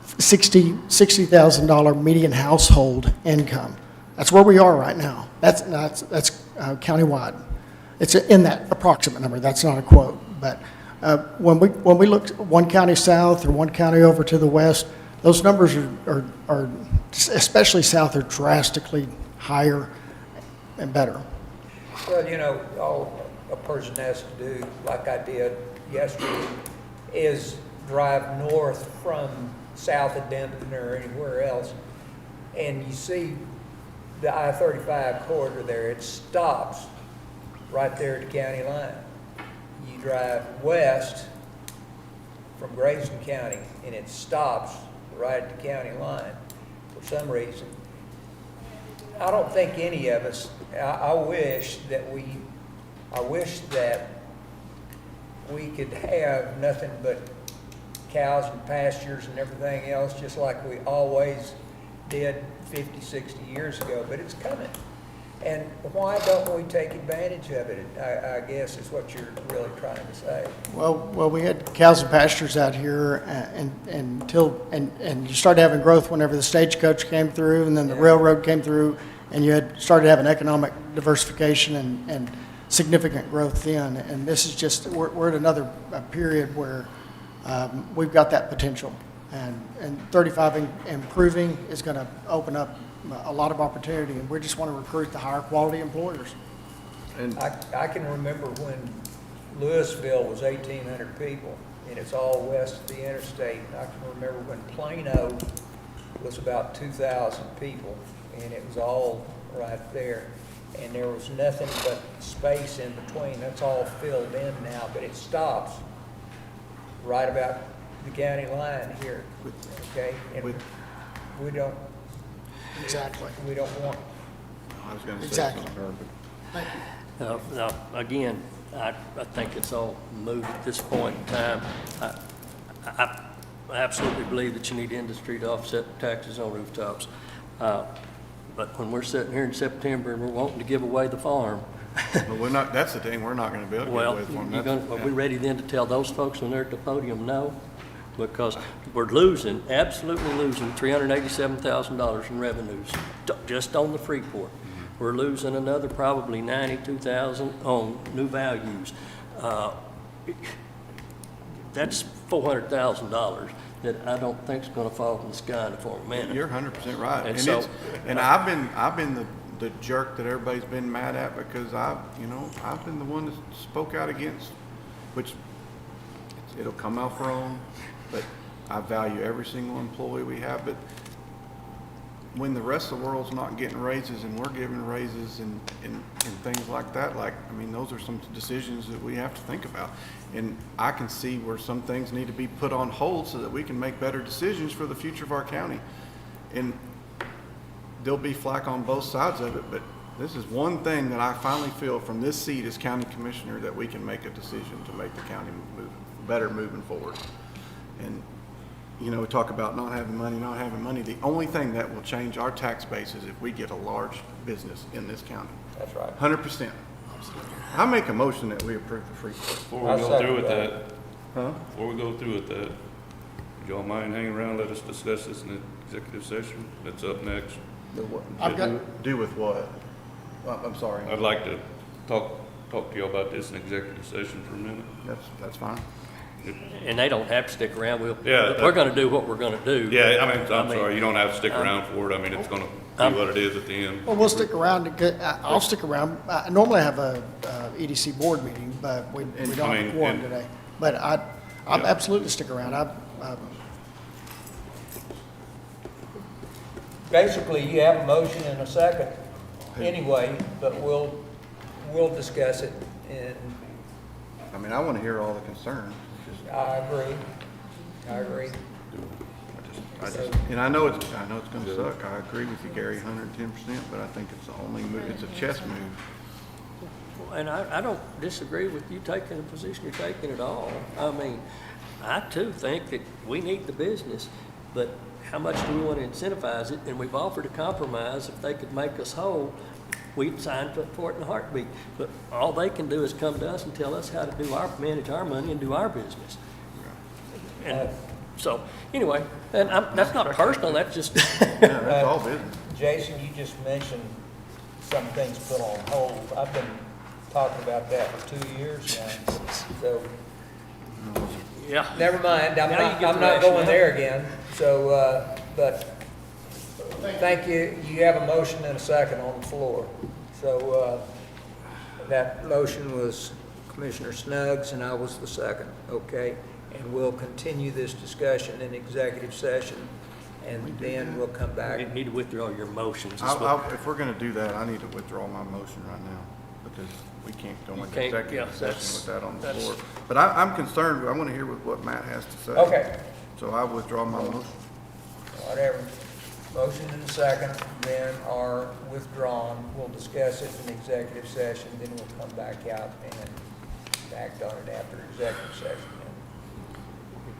$60,000 median household income. That's where we are right now. That's countywide. It's in that approximate number. That's not a quote. But when we look one county south or one county over to the west, those numbers are especially south, are drastically higher and better. Well, all a person has to do, like I did yesterday, is drive north from south of Denton or anywhere else, and you see the I-35 corridor there. It stops right there at the county line. You drive west from Grayson County, and it stops right at the county line for some reason. I don't think any of us, I wish that we could have nothing but cows and pastures and everything else, just like we always did 50, 60 years ago, but it's coming. And why don't we take advantage of it, I guess is what you're really trying to say. Well, we had cows and pastures out here and you started having growth whenever the stagecoach came through, and then the railroad came through, and you had started having economic diversification and significant growth then. And this is just, we're at another period where we've got that potential. And 35 improving is going to open up a lot of opportunity, and we just want to recruit the higher quality employers. And I can remember when Louisville was 1,800 people, and it's all west of the interstate. I can remember when Plano was about 2,000 people, and it was all right there. And there was nothing but space in between. That's all filled in now, but it stops right about the county line here, okay? And we don't. Exactly. We don't want. I was going to say Exactly. something, but Now, again, I think it's all moot at this point in time. I absolutely believe that you need industry to offset taxes on rooftops. But when we're sitting here in September and we're wanting to give away the farm, but we're not, that's the thing, we're not going to be able to get well, away from are that. we ready then to tell those folks when they're at the podium no? Because we're losing, absolutely losing $387,000 in revenues just on the Freeport. We're losing another probably $92,000 on new values. That's $400,000 that I don't think is going to fall from the sky in the form of manna. You're 100% right. And And, so- I've been the jerk that everybody's been mad at because I've been the one that spoke out against, which it'll come out wrong, but I value every single employee we have. But when the rest of the world's not getting raises and we're giving raises and things like that, those are some decisions that we have to think about. And I can see where some things need to be put on hold so that we can make better decisions for the future of our county. And there'll be flack on both sides of it, but this is one thing that I finally feel from this seat as county commissioner that we can make a decision to make the county better moving forward. And we talk about not having money. The only thing that will change our tax base is if we get a large business in this county. That's right. 100%. I make a motion that we approve the free. Before we go through with that, Huh? before we go through with that, y'all mind hanging around, let us discuss this in the executive session? That's up next. I've got, Do with what? I'm sorry. I'd like to talk to y'all about this in executive session for a minute. That's fine. And they don't have to stick around. Yeah, We're gonna do what we're gonna do. Yeah, I'm sorry, you don't have to stick around for it. I mean, it's gonna be what it is at the end. well, we'll stick around, I'll stick around. I normally have a EDC board meeting, but we don't have a quorum today. But I'll absolutely stick around. Basically, you have a motion and a second anyway, but we'll discuss it, and I mean, I want to hear all the concerns. I agree. And I know it's going to suck. I agree with you, Gary, 110%, but I think it's the only move, it's a chess move. And I don't disagree with you taking the position you're taking at all. I mean, I too think that we need the business, but how much do we want to incentivize it? And we've offered a compromise. If they could make us whole, we'd sign for it in a heartbeat. But all they can do is come to us and tell us how to manage our money and do our business. And so, anyway, and that's not personal, that's just. Yeah, that's all business. Jason, you just mentioned some things put on hold. I've been talking about that for 2 years now, so. Yeah. Never mind, I'm Now you get not the going rationale. there again, so, but, thank you. You have a motion and a second on the floor. So, that motion was Commissioner Snuggs, and I was the second, okay? And we'll continue this discussion in executive session, and then we'll come You back. need to withdraw your motions. If we're going to do that, I need to withdraw my motion right now because we can't go into can't, executive yeah, session that's- with that on the that's- floor. But I'm concerned, I want to hear what Matt has to say. Okay, So I withdraw my motion. whatever. Motion and a second then are withdrawn. We'll discuss it in executive session, then we'll come back out and act on it after executive session.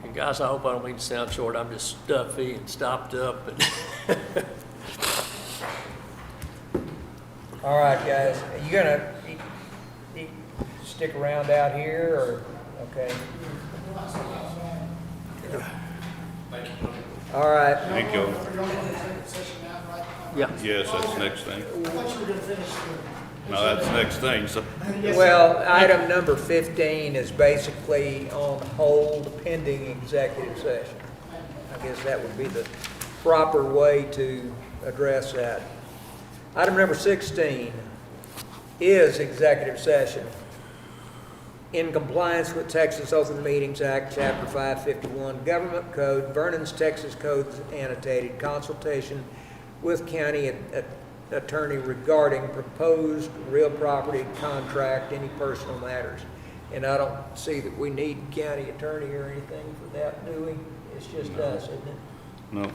And guys, I hope I don't mean to sound short, I'm just stuffy and stopped up and. All right, guys, are you gonna stick around out here, or, okay? All right, Thank you. Yeah. Yes, that's the next thing. No, that's the next thing, so. well, item number 15 is basically on hold pending executive session. I guess that would be the proper way to address that. Item number 16 is executive session. In compliance with Texas Open Meetings Act, Chapter 551, Government Code, Vernon's Texas Codes Annotated, consultation with county attorney regarding proposed real property contract, any personal matters. And I don't see that we need county attorney or anything for that, do we? It's just us, isn't it? No.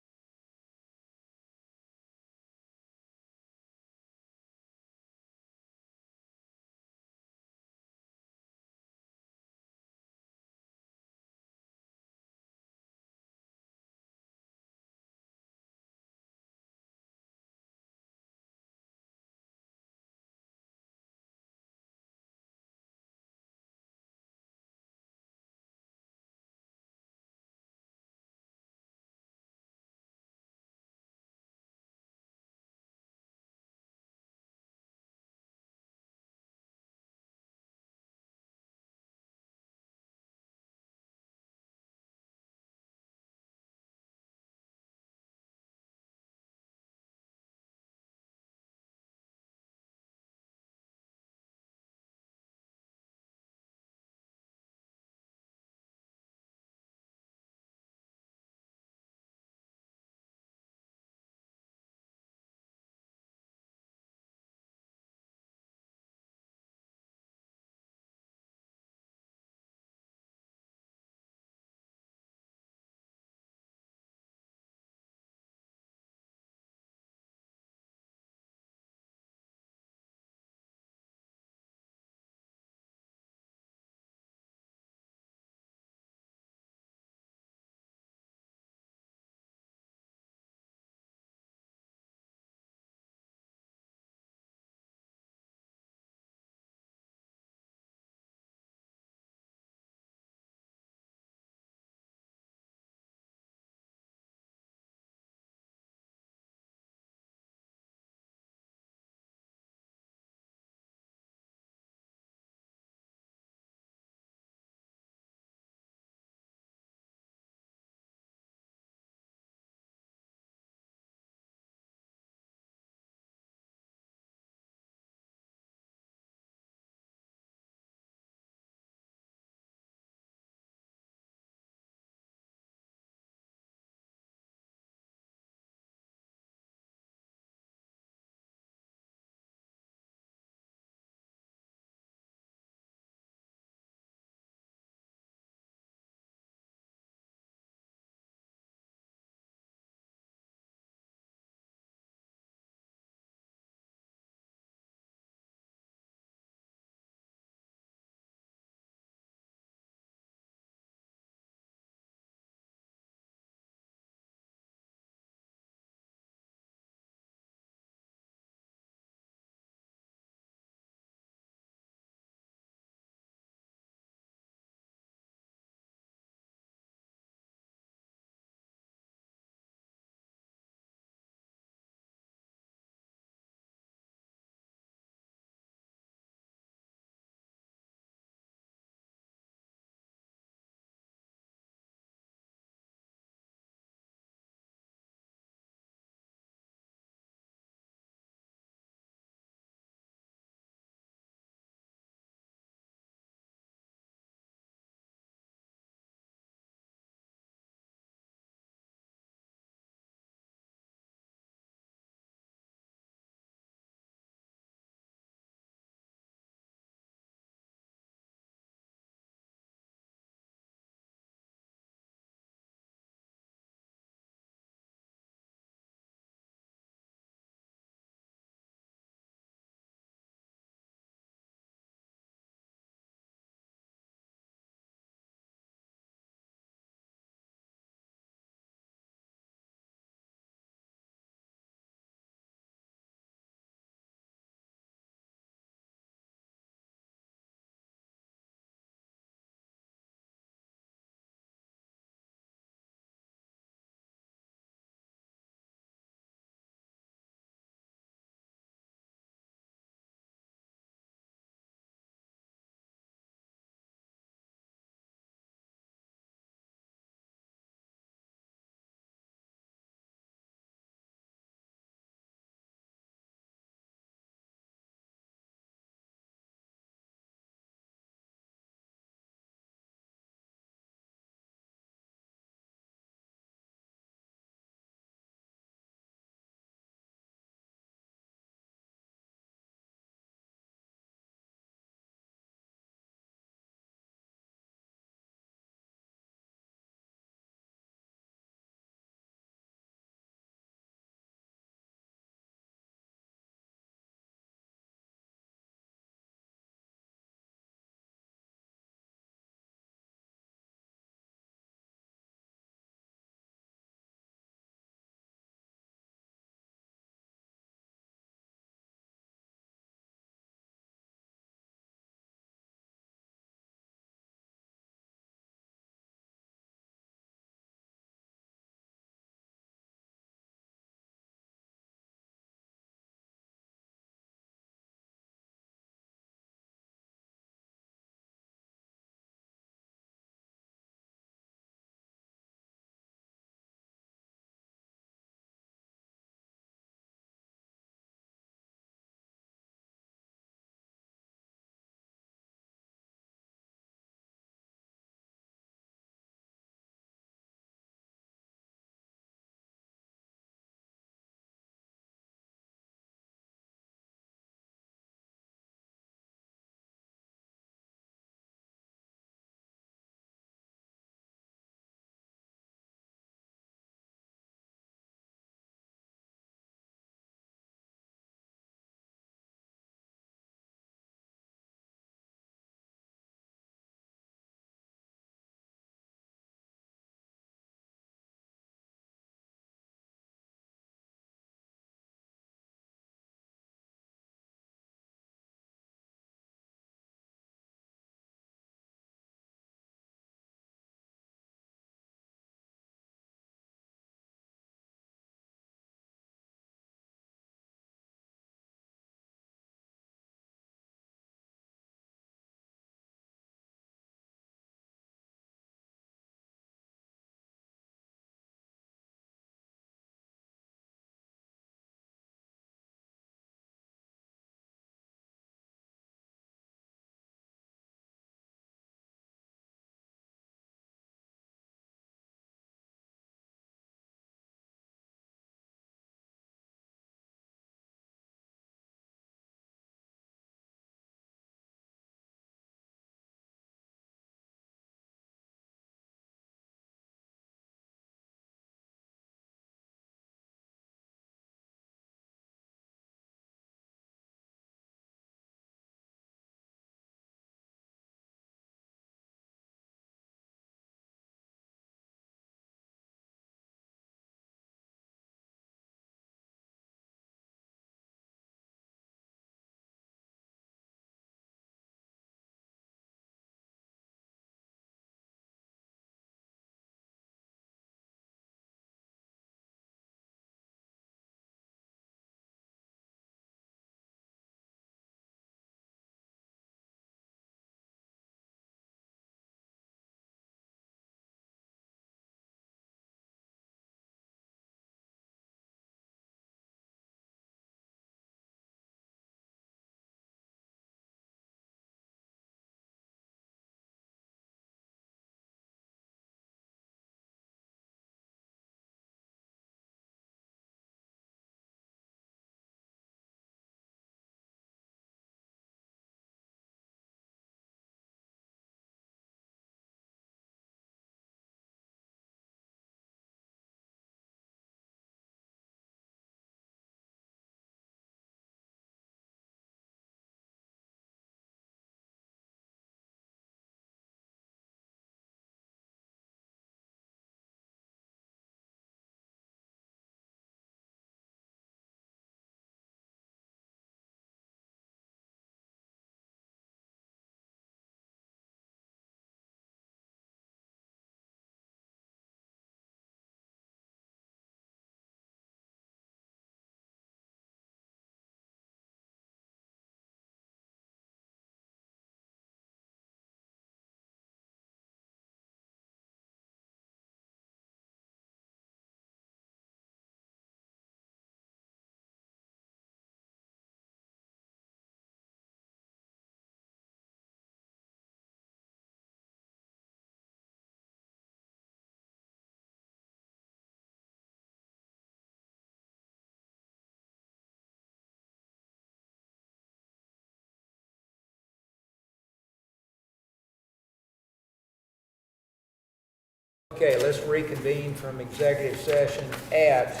Okay, let's reconvene from executive session at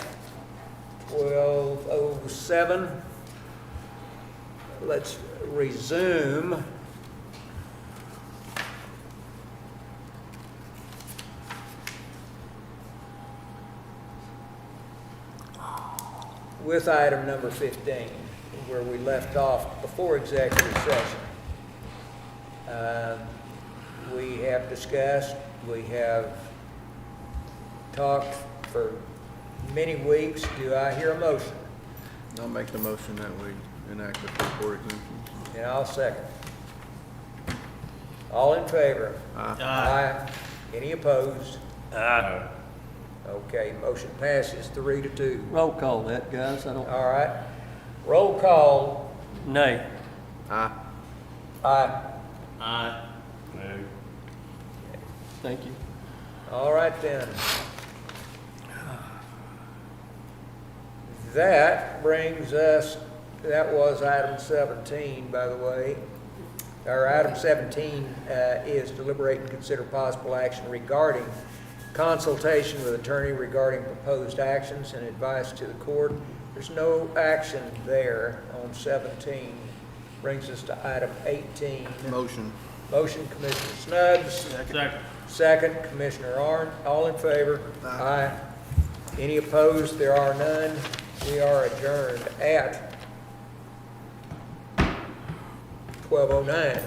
12:07. Let's resume. With item number 15, where we left off before executive session. We have discussed, we have talked for many weeks. Do I hear a motion? I'll make the motion that we enact the full court exemptions. And I'll second. All in favor? Aye. Any opposed? Aye. Okay, motion passes 3-2. Roll call that, guys, I don't, All right. Roll call. nay. Aye. Aye. Aye. Thank you. All right then. That brings us, that was item 17, by the way. Our item 17 is deliberate and consider possible action regarding consultation with attorney regarding proposed actions and advice to the court. There's no action there on 17. Brings us to item 18. Motion. Motion, Commissioner Snuggs. Second. Second, Commissioner Arndt. All in favor? Aye. Any opposed? There are none. We are adjourned at 12:09.